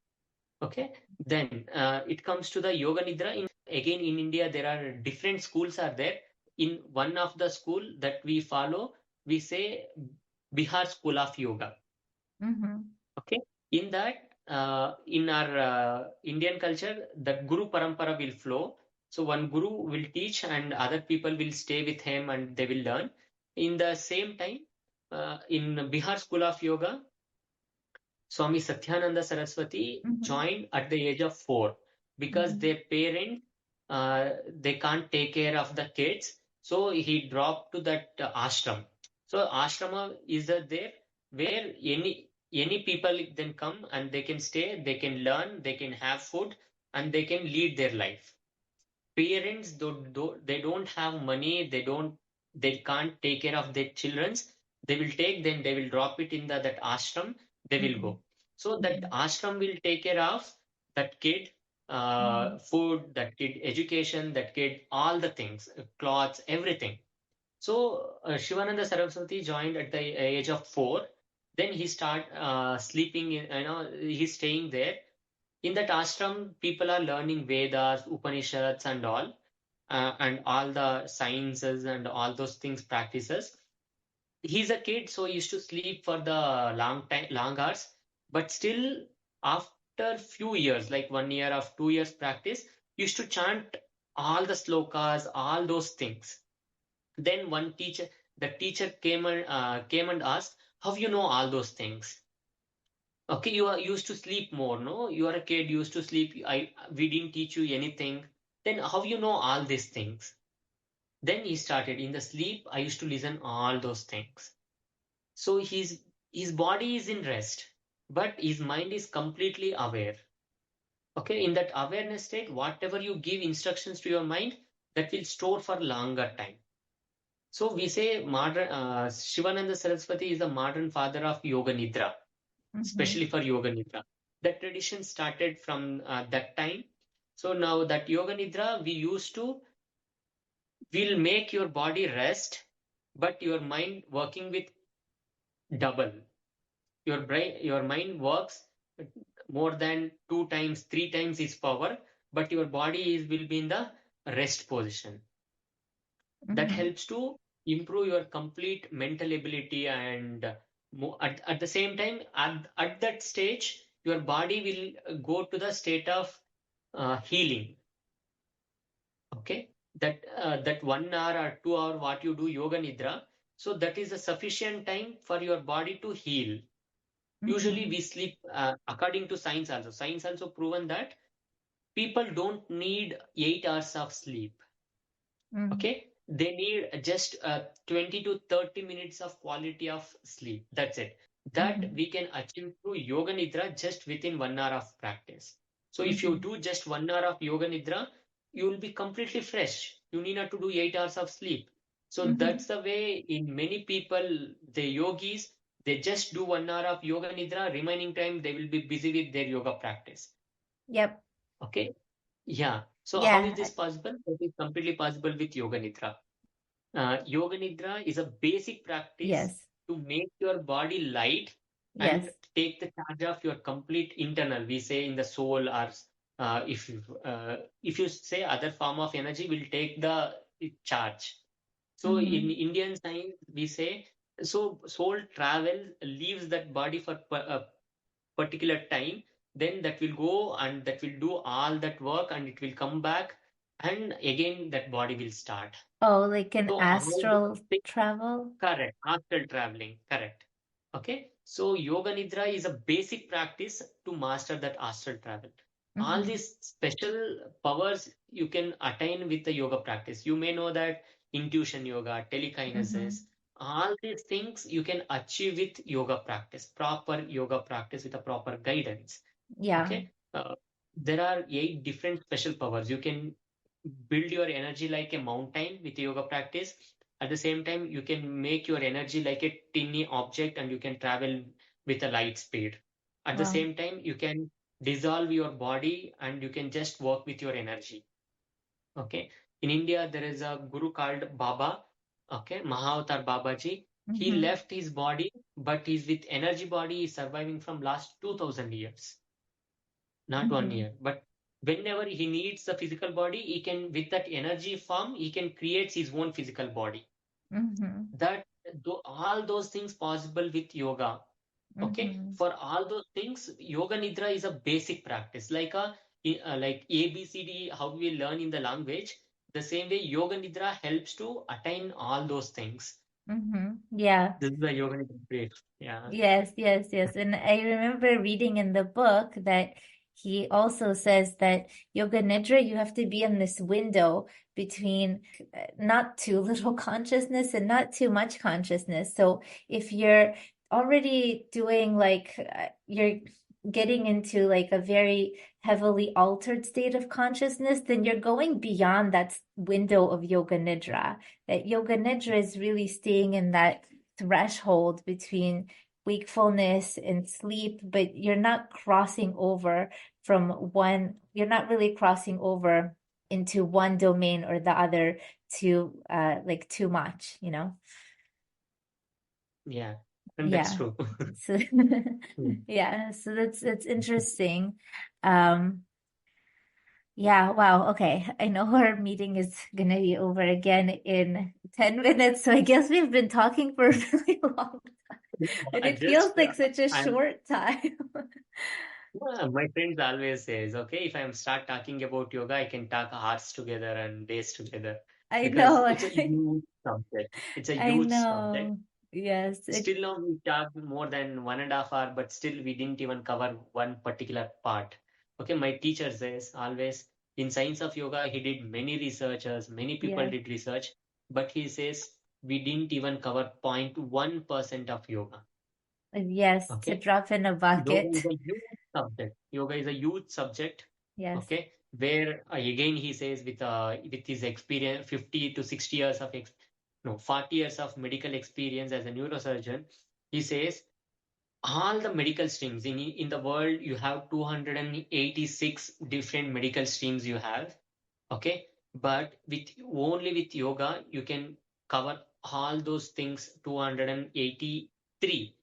Okay, then it comes to the yoga nidra. Again, in India, there are different schools are there. In one of the school that we follow, we say Bihar School of Yoga. mhm, Okay, in that, in our Indian culture, that Guru Parampara will flow. So one Guru will teach, and other people will stay with him, and they will learn. In the same time, in Bihar School of Yoga, Swami Satyananda Saraswati mhm, joined at the age of 4 because mhm, their parents they can't take care of the kids, so he dropped to that ashram. So ashrama is there where any people then come and they can stay, they can learn, they can have food, and they can lead their life. Parents they don't have money, they can't take care of their childrens. They will take, then they will drop it in that ashram, they will mhm, go. So that mhm, ashram will take care of that kid, food, that kid education, that kid all the things, clothes, everything. So Shivananda Saraswati joined at the age of 4. Then he start sleeping in, he's staying there. In that ashram, people are learning Vedas, Upanishads, and all the sciences and all those things practices. He's a kid, so he used to sleep for the long hours. But still, after few years, like 1 year or 2 years practice, used to chant all the slokas, all those things. Then the teacher came and asked, "How you know all those things? Okay, you are used to sleep more, no? You are a kid, used to sleep. We didn't teach you anything. Then how you know all these things?" Then he started in the sleep. I used to listen all those things. So his body is in rest, but his mind is completely aware. Okay, in that awareness state, whatever you give instructions to your mind, that will store for longer time. So we say modern Shivananda Saraswati is the modern father of Yoga Nidra, especially for Yoga Nidra. That tradition started from that time. So now that Yoga Nidra we used to will make your body rest, but your mind working with double. Your mind works more than 2 times, 3 times its power, but your body will be in the rest position. That helps to improve your complete mental ability and at the same time at that stage your body will go to the state of healing. Okay, that 1 hour or 2 hour what you do yoga nidra, so that is a sufficient time for your body to heal. Usually we sleep according to science also proven that people don't need 8 hours of sleep. Okay, they need just 20 to 30 minutes of quality of sleep. That's it. That we can achieve through yoga nidra just within 1 hour of practice. So if you do just 1 hour of yoga nidra, you will be completely fresh. You need not to do 8 hours of sleep. So that's the way in many people, the yogis, they just do 1 hour of yoga nidra, remaining time they will be busy with their yoga practice. Yep. Okay. Yeah. So how is Yeah. this possible? It is completely possible with Yoga Nidra. Yoga Nidra is a basic practice Yes. to make your body light Yes. and take the charge of your complete internal. We say in the soul, or if you say other form of energy, will take the charge. So in Indian science, we say so soul travel leaves that body for a particular time, then that will go and that will do all that work and it will come back and again that body will start. Oh, like an So all those astral things, travel? correct, astral traveling, correct. Okay, so yoga nidra is a basic practice to master that astral travel. All these special powers you can attain with the yoga practice. You may know that intuition yoga, telekinesis, all these things you can achieve with yoga practice, proper yoga practice with a proper guidance. Yeah. Okay, there are 8 different special powers. You can build your energy like a mountain with yoga practice. At the same time, you can make your energy like a tiny object and you can travel with a light speed. At the Wow. same time, you can dissolve your body and you can just work with your energy. Okay. In India, there is a guru called Baba. Okay. Mahavatar Babaji. He left his body, but he's with energy body is surviving from last 2000 years, not 1 year. But whenever he needs the physical body, he can, with that energy form, he can create his own physical body. That all those things possible with yoga. Okay, for all those things, yoga nidra is a basic practice, like ABCD, how we learn in the language. The same way, yoga nidra helps to attain all those things. Yeah. This is the yoga nidra brief. Yeah. Yes, yes, yes. And I remember reading in the book that he also says that Yoga Nidra, you have to be in this window between not too little consciousness and not too much consciousness. So if you're already doing you're getting into like a very heavily altered state of consciousness, then you're going beyond that window of Yoga Nidra. That Yoga Nidra is really staying in that threshold between wakefulness and sleep, but you're not crossing over from one, you're not really crossing over into one domain or the other too like too much, you know? Yeah, and that's Yeah. true. So Mm. yeah, so that's interesting. Um yeah, wow. Okay. I know our meeting is gonna be over again in 10 minutes, so I guess we've been talking for a really long time. And I it feels just, like such a I'm short time. Yeah, my friends always says, okay, if I'm start talking about yoga, I can talk hours together and days together I because know. it's a huge subject. It's a I huge subject. know. Yes. Still now we talked more than 1.5 hours, but still we didn't even cover one particular part. Okay, my teacher says always in science of yoga, he did many researchers, many people Yeah. did research, but he says we didn't even cover 0.1% of yoga. Yes, to Okay, drop in a yoga is bucket. a huge subject. Yoga is a huge subject. Yes. Okay, where again he says with his experience, 50 to 60 years of 40 years of medical experience as a neurosurgeon, he says all the medical streams in the world you have 286 different medical streams you have. Okay, but with only with yoga you can cover all those things 283,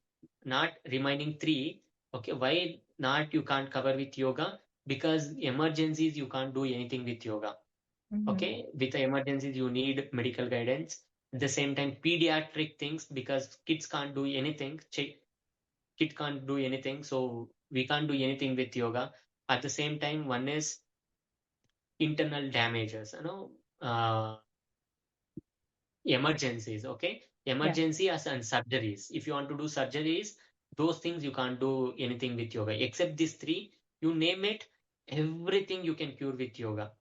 not remaining three. Okay, why not you can't cover with yoga? Because emergencies you can't do anything with yoga. Hmm. Okay, with the emergencies you need medical guidance. At the same time pediatric things, because kids can't do anything, kid can't do anything, so we can't do anything with yoga. At the same time, one is internal damages, emergencies. Okay, Yeah. emergency as and surgeries. If you want to do surgeries, those things you can't do anything with yoga except these three. You name it, everything you can cure with yoga.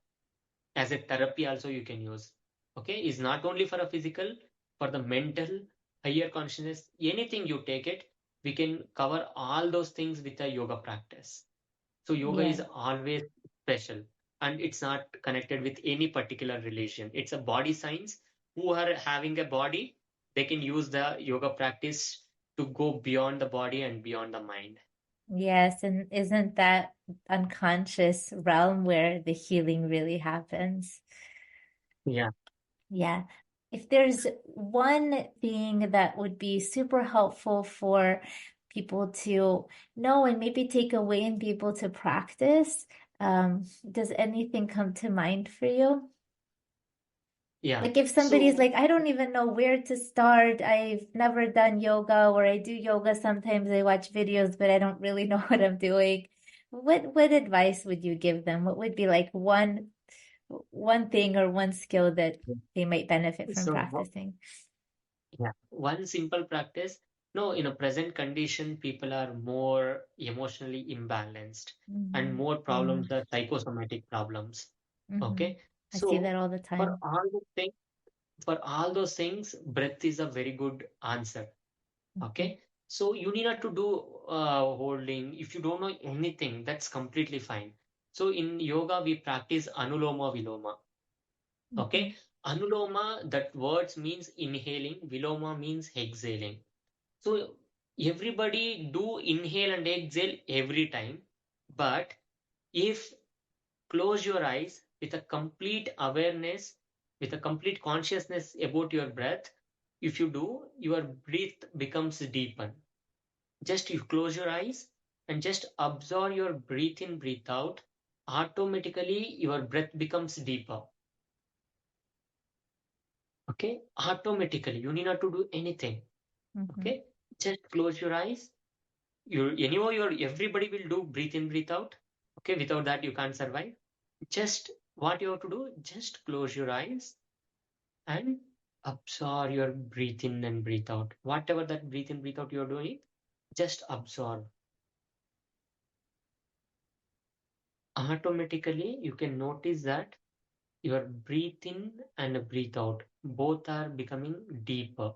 As a therapy also you can use. Okay, is not only for a physical, for the mental, higher consciousness, anything you take it, we can cover all those things with a yoga practice. So yoga Yeah. is always special, and it's not connected with any particular religion. It's a body science. Who are having a body, they can use the yoga practice to go beyond the body and beyond the mind. Yes, and isn't that unconscious realm where the healing really happens? Yeah. Yeah. If there's one thing that would be super helpful for people to know and maybe take away and be able to practice, does anything come to mind for you? Yeah. Like if somebody's So like, I don't even know where to start. I've never done yoga, or I do yoga sometimes. I watch videos, but I don't really know what I'm doing. What advice would you give them? What would be like one thing or one skill that they might benefit from so practicing? Yeah, one simple practice. No, in a present condition, people are more emotionally imbalanced and Hmm. more I know. problems are psychosomatic problems. Hmm. Okay, I see that so all the for time. all those things, breath is a very good answer. Hmm. Okay, so you need not to do holding. If you don't know anything, that's completely fine. So in yoga, we practice anuloma viloma. Hmm. Okay, anuloma, that words means inhaling, viloma means exhaling. So everybody do inhale and exhale every time, but if close your eyes with a complete awareness, with a complete consciousness about your breath, if you do, your breath becomes deepen. Just you close your eyes and just absorb your breath in, breath out. Automatically, your breath becomes deeper. Okay, automatically, you need not to do anything. Hmm. Okay, just close your eyes. Your everybody will do breathe in, breathe out. Okay, without that you can't survive. Just what you have to do, just close your eyes and absorb your breathe in and breathe out. Whatever that breathe in, breathe out you're doing, just absorb. Automatically, you can notice that your breathe in and breathe out both are becoming deeper.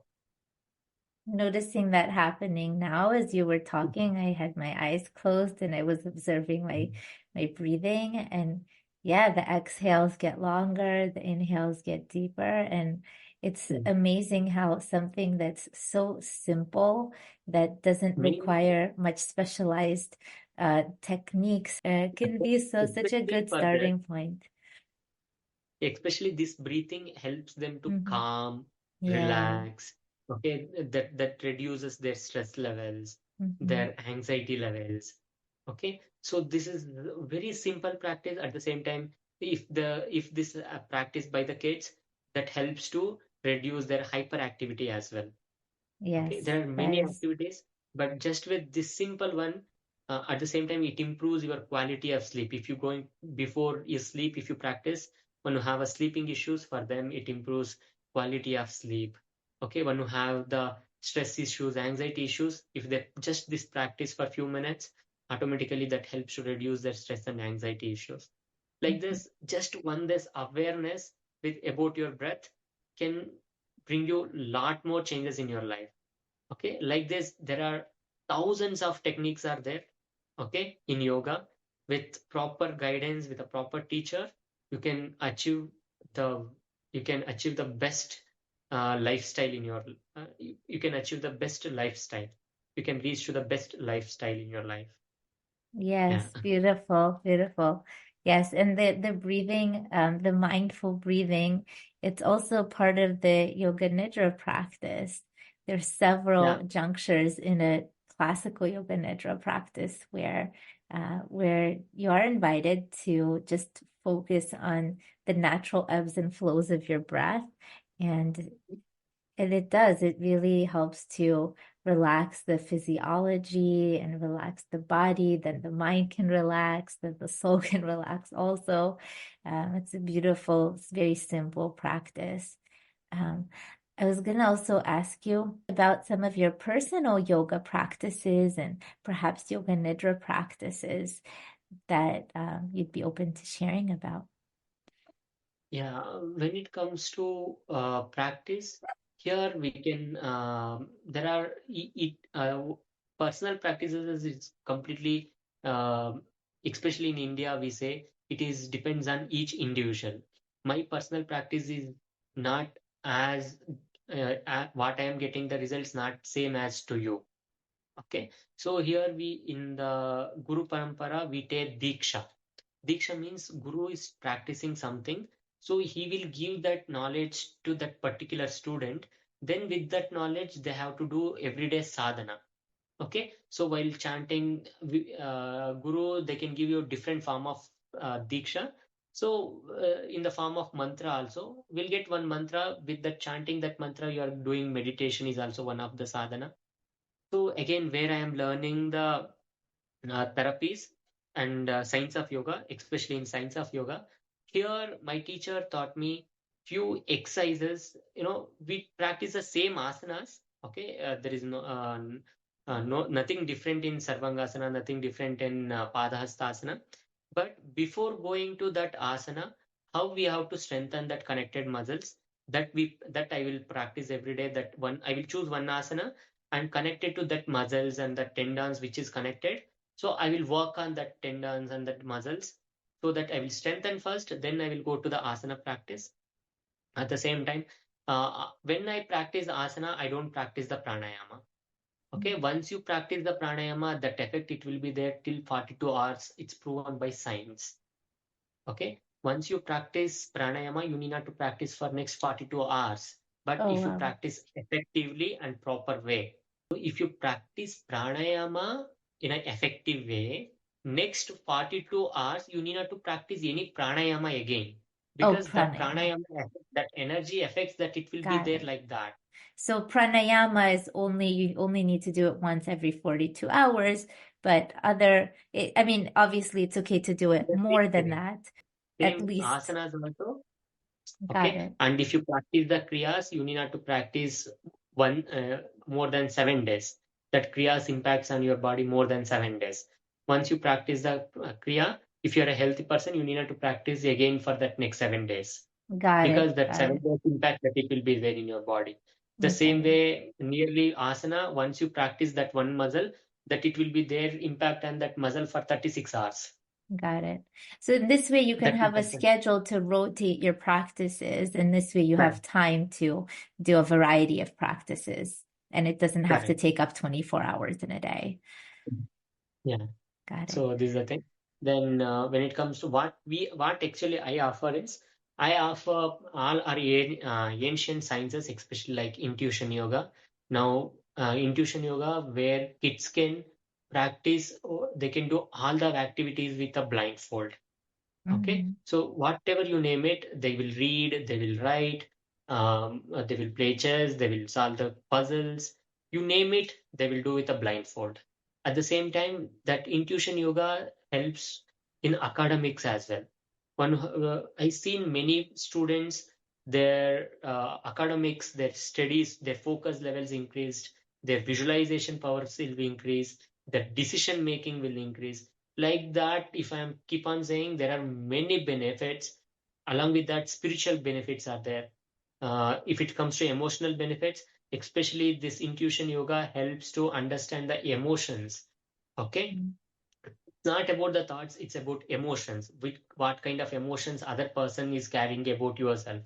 Noticing that happening now as you were talking, I had my eyes closed and I was observing my breathing, and yeah, the exhales get longer, the inhales get deeper, and It's Mm. amazing how something that's so simple, that doesn't Main, require much specialized techniques, can be such a especially good for that, starting point. especially this breathing helps them to Hmm. calm, Yeah. relax. Okay, that reduces their stress levels, Hmm. their anxiety levels. Okay, so this is a very simple practice. At the same time, if this practice by the kids, that helps to reduce their hyperactivity as well. Okay, Yes, there are that many is. activities, but just with this simple one, at the same time, it improves your quality of sleep. If you going before you sleep, if you practice, when you have a sleeping issues, for them, it improves quality of sleep. Okay, when you have the stress issues, anxiety issues, if they just this practice for few minutes, automatically that helps to reduce their stress and anxiety issues. Like Mhm. this, just one this awareness with about your breath can bring you lot more changes in your life. Okay, like this there are thousands of techniques are there, okay, in yoga. With proper guidance, with a proper teacher, you can achieve the you can achieve the best lifestyle in your you can achieve the best lifestyle, you can reach to the best lifestyle in your life. Yeah. Yes, beautiful, beautiful. Yes, and the breathing, the mindful breathing, it's also part of the Yoga Nidra practice. There's Yeah. several junctures in a classical Yoga Nidra practice where you are invited to just focus on the natural ebbs and flows of your breath. And and it does. It really helps to relax the physiology and relax the body. Then the mind can relax, then the soul can relax also. It's a beautiful, it's very simple practice. Um, I was going to also ask you about some of your personal yoga practices and perhaps yoga nidra practices that you'd be open to sharing about. Yeah, when it comes to practice, here we can there are personal practices is completely especially in India we say it is depends on each individual. My personal practice is not as what I am getting the results not same as to you. Okay, so here we in the Guru Parampara we take Diksha. Diksha means Guru is practicing something, so he will give that knowledge to that particular student. Then, with that knowledge, they have to do everyday sadhana. Okay, so while chanting Guru, they can give you a different form of Diksha. So, in the form of mantra, also, we'll get one mantra with that chanting that mantra you are doing meditation is also one of the sadhana. So, again, where I am learning the therapies and science of yoga, especially in science of yoga. Here, my teacher taught me few exercises. You know, we practice the same asanas. Okay, there is no nothing different in Sarvangasana, nothing different in Padahastasana. But before going to that asana, how we have to strengthen that connected muscles. That I will practice every day. That one I will choose one asana and connect it to that muscles and the tendons which is connected, so I will work on that tendons and that muscles so that I will strengthen first, then I will go to the asana practice. At the same time, when I practice asana, I don't practice the pranayama. Okay, once you practice the pranayama, that effect it will be there till 42 hours. It's proven by science. Okay, once you practice pranayama, you need not to practice for next 42 hours. But Oh, if you wow. practice effectively and proper way, so if you practice pranayama in an effective way, next 42 hours you need not to practice any pranayama again, Oh, because that pranayama. pranayama, that energy effects that it will be Got there it. like that. So pranayama is only, you only need to do it once every 42 hours, but I mean, obviously it's okay to do it The more same than way, that, at same least. asanas also. Got Okay, it. and if you practice the kriyas, you need not to practice one more than 7 days. That kriyas impacts on your body more than 7 days. Once you practice the kriya, if you're a healthy person, you need not to practice again for that next 7 days, Got because it. that Got seven it. days impact that it will be there in your body. The same Okay. way, nearly asana, once you practice that one muscle, that it will be there impact on that muscle for 36 hours. Got it. So this way you can That is have a the schedule to rotate your practices, and this way you have correct. time to do a variety of practices, and it doesn't have to Correct. take up 24 hours in a day. Yeah. Got it. So this is the thing. Then when it comes to what actually I offer is I offer all our ancient sciences, especially like intuition yoga. Now intuition yoga where kids can practice, or they can do all the activities with a blindfold. Okay, Mm-hmm. so whatever you name it, they will read, they will write, they will play chess, they will solve the puzzles. You name it, they will do with a blindfold. At the same time, that intuition yoga helps in academics as well. I've seen many students, their academics, their studies, their focus levels increased, their visualization powers will be increased, their decision making will increase. Like that, if I keep on saying, there are many benefits. Along with that, spiritual benefits are there. If it comes to emotional benefits, especially this intuition yoga helps to understand the emotions. Okay, it's not about the thoughts, it's about emotions. What kind of emotions other person is carrying about yourself.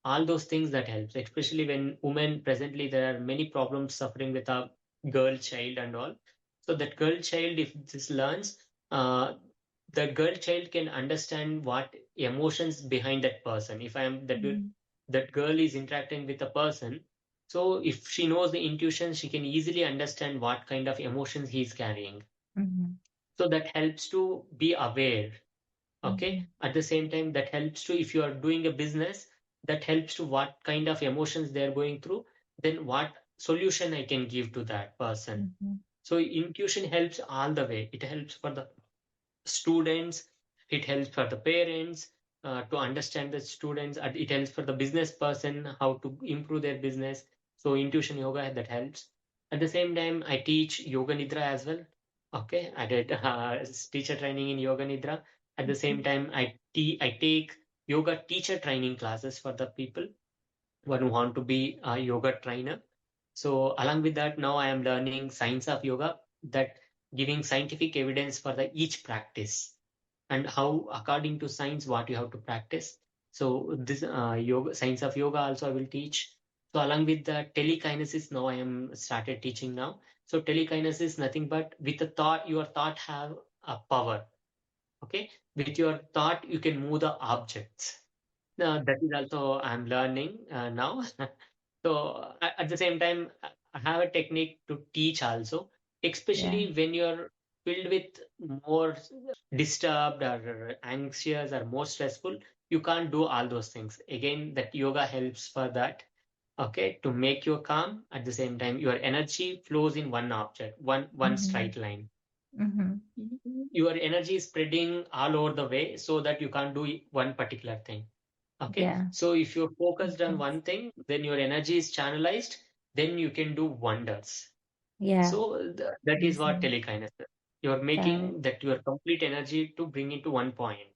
All those things that helps, especially when women presently there are many problems suffering with a girl child and all. So that girl child, if this learns, uh, the girl child can understand what emotions behind that person. If I am Mm-hmm. that girl is interacting with a person, so if she knows the intuition, she can easily understand what kind of emotions he is carrying. Mm-hmm. So that helps to be aware. Okay, Mm-hmm. at the same time, that helps to, if you are doing a business, that helps to what kind of emotions they're going through, then what solution I can give to that person. Mm-hmm. So intuition helps all the way. It helps for the students, it helps for the parents to understand the students, and it helps for the business person how to improve their business. So intuition yoga that helps. At the same time, I teach Yoga Nidra as well. Okay, I did teacher training in Yoga Nidra. At the same time, I take yoga teacher training classes for the people who want to be a yoga trainer. So along with that, now I am learning science of yoga, that giving scientific evidence for the each practice and how according to science what you have to practice. So this yoga science of yoga also I will teach. So along with the telekinesis, now I am started teaching now. So telekinesis nothing but with a thought, your thought have a power. Okay, with your thought you can move the objects. That is also I'm learning now. So at the same time, I have a technique to teach also, Yeah. especially when you're filled with more disturbed or anxious or more stressful, you can't do all those things. Again, that yoga helps for that. Okay, to make you calm. At the same time, your energy flows in one object, one Mm-hmm. straight line. Mm-hmm. Your energy is spreading all over the way so that you can't do one particular thing. Okay, Yeah. so if you're focused Makes on sense. one thing, then your energy is channelized, then you can do wonders. Yeah. So that is what Amazing. telekinesis is. You're Got it. making that your complete energy to bring into one point.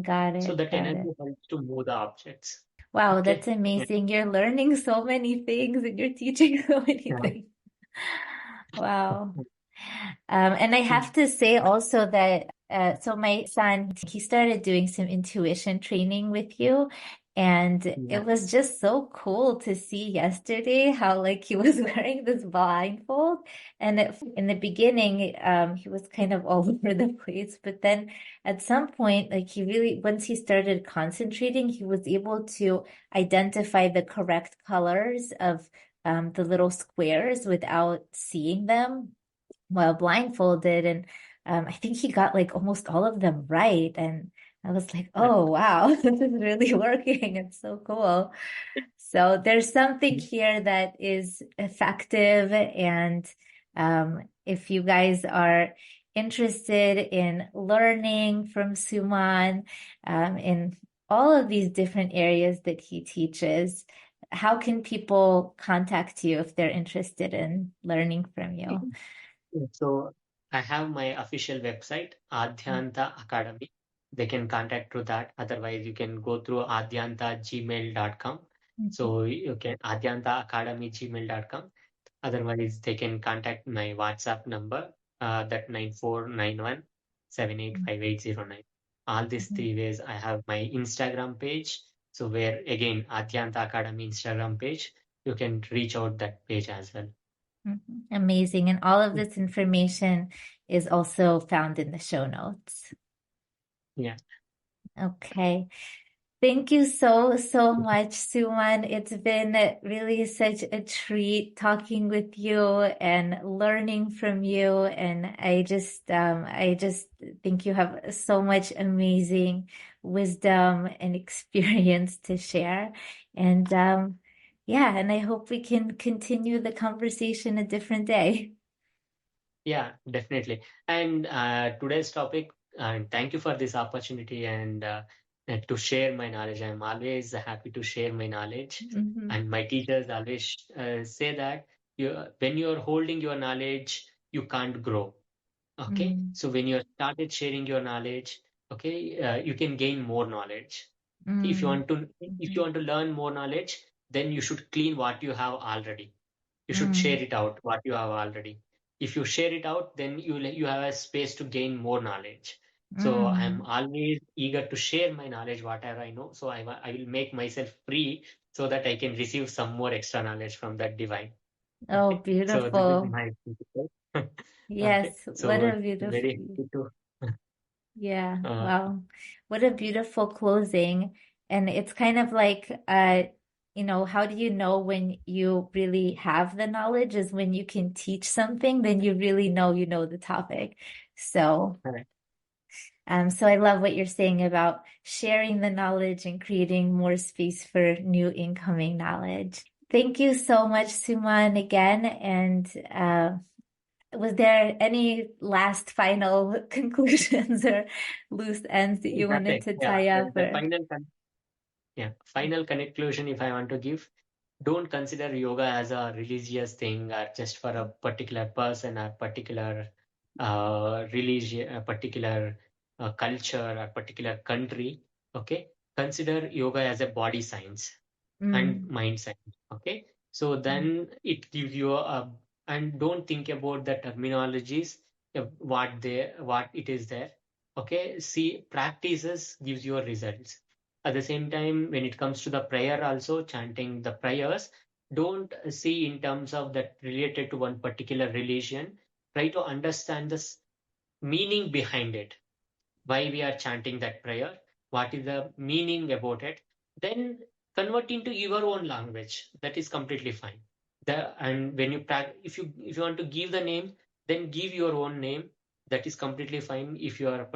Got So it. that Got it. energy helps to move the objects. Wow, that's Okay. Yeah. amazing. You're learning so many things and you're teaching so many Yeah. things. Wow. And I have to say also that so my son, he started doing some intuition training with you, and Yeah. it was just so cool to see yesterday how like he was wearing this blindfold, and in the beginning, he was kind of all over the place, but then at some point, like he really, once he started concentrating, he was able to identify the correct colors of the little squares without seeing them while blindfolded. And I think he got like almost all of them right. And I was like, Yeah. oh, wow, this is really working. It's so cool. So there's something here that is effective. And if you guys are interested in learning from Suman in all of these different areas that he teaches, how can people contact you if they're interested in learning from you? So I have my official website, Aadhyantha Academy. They can contact through that. Otherwise, you can go through aadhyantha@gmail.com. Mhm. So you can Aadhyantha Academy gmail.com. Otherwise, they can contact my WhatsApp number, that 9491. 78580 9. All these three ways. I have my Instagram page. So where again Aadyantha Academy Instagram page, you can reach out that page as well. Amazing. And all of this information is also found in the show notes. Yeah. Okay. Thank you so much, Suman. It's been really such a treat talking with you and learning from you. And I just think you have so much amazing wisdom and experience to share. And yeah, and I hope we can continue the conversation a different day. Yeah, definitely. And today's topic, and thank you for this opportunity and to share my knowledge. I'm always happy to share my knowledge. Mhm. And my teachers always say that when you're holding your knowledge, you can't grow. Okay. Mm, So when you started sharing your knowledge, okay, you can gain more knowledge. If you mm, want to, if you mhm, want to learn more knowledge, then you should clean what you have already. You should share mm, it out what you have already. If you share it out, then you have a space to gain more knowledge. So I'm mm. always eager to share my knowledge, whatever I know. So I will make myself free so that I can receive some more extra knowledge from that divine. Oh, Okay, so this is beautiful. my principle. Okay, Yes, what so a beautiful, very happy to yeah, uh, wow. What a beautiful closing. And it's kind of like, how do you know when you really have the knowledge is when you can teach something, then you really know you know the topic. So, so I love what you're saying about sharing the knowledge and creating more space for new incoming knowledge. Thank you so much, Suman, again. And was there any last final conclusions or loose ends that you wanted nothing. to Yeah, tie up? the Or final conclusion, if I want to give, don't consider yoga as a religious thing or just for a particular person or particular religion, a particular culture or particular country. Okay, consider yoga as a body science and mm, mind science. Okay, so then it gives you a, and don't think about the terminologies, what it is there. Okay, see, practices gives you results. At the same time, when it comes to the prayer, also chanting the prayers, don't see in terms of that related to one particular religion. Try to understand the meaning behind it, why we are chanting that prayer, what is the meaning about it, then convert into your own language. That is completely fine. And when you practice, if you want to give the name, then give your own name. That is completely fine. If you are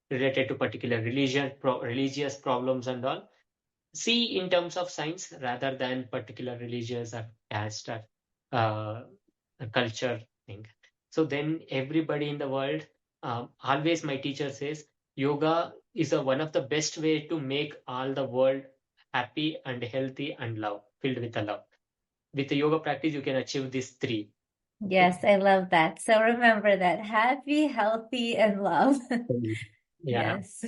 related to particular religious problems and all, see in terms of science rather than particular religious or caste or uh, a culture thing. So then everybody in the world, always my teacher says, yoga is one of the best way to make all the world happy and healthy and love, filled with the love. With the yoga practice, you can achieve these three. Okay. yes, I love that. So remember that happy, healthy, and love. Yeah. Yes,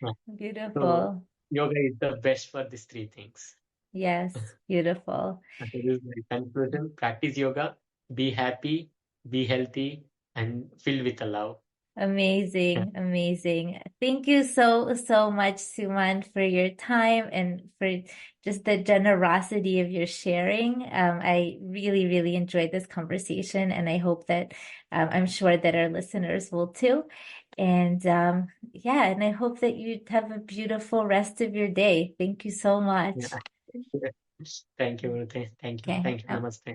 Yeah. So beautiful. yoga is the best for these three things. Yes, beautiful. Okay, this is my conclusion. Practice yoga, be happy, be healthy, and filled with the love. Yeah, Amazing, amazing. Thank you so much, Suman, for your time and for just the generosity of your sharing. I really enjoyed this conversation, and I hope that I'm sure that our listeners will too. And yeah, and I hope that you have a beautiful rest of your day. Thank you so yeah. much. Thank you, Ruthie. Thank you. Okay. Thank you. Namaste.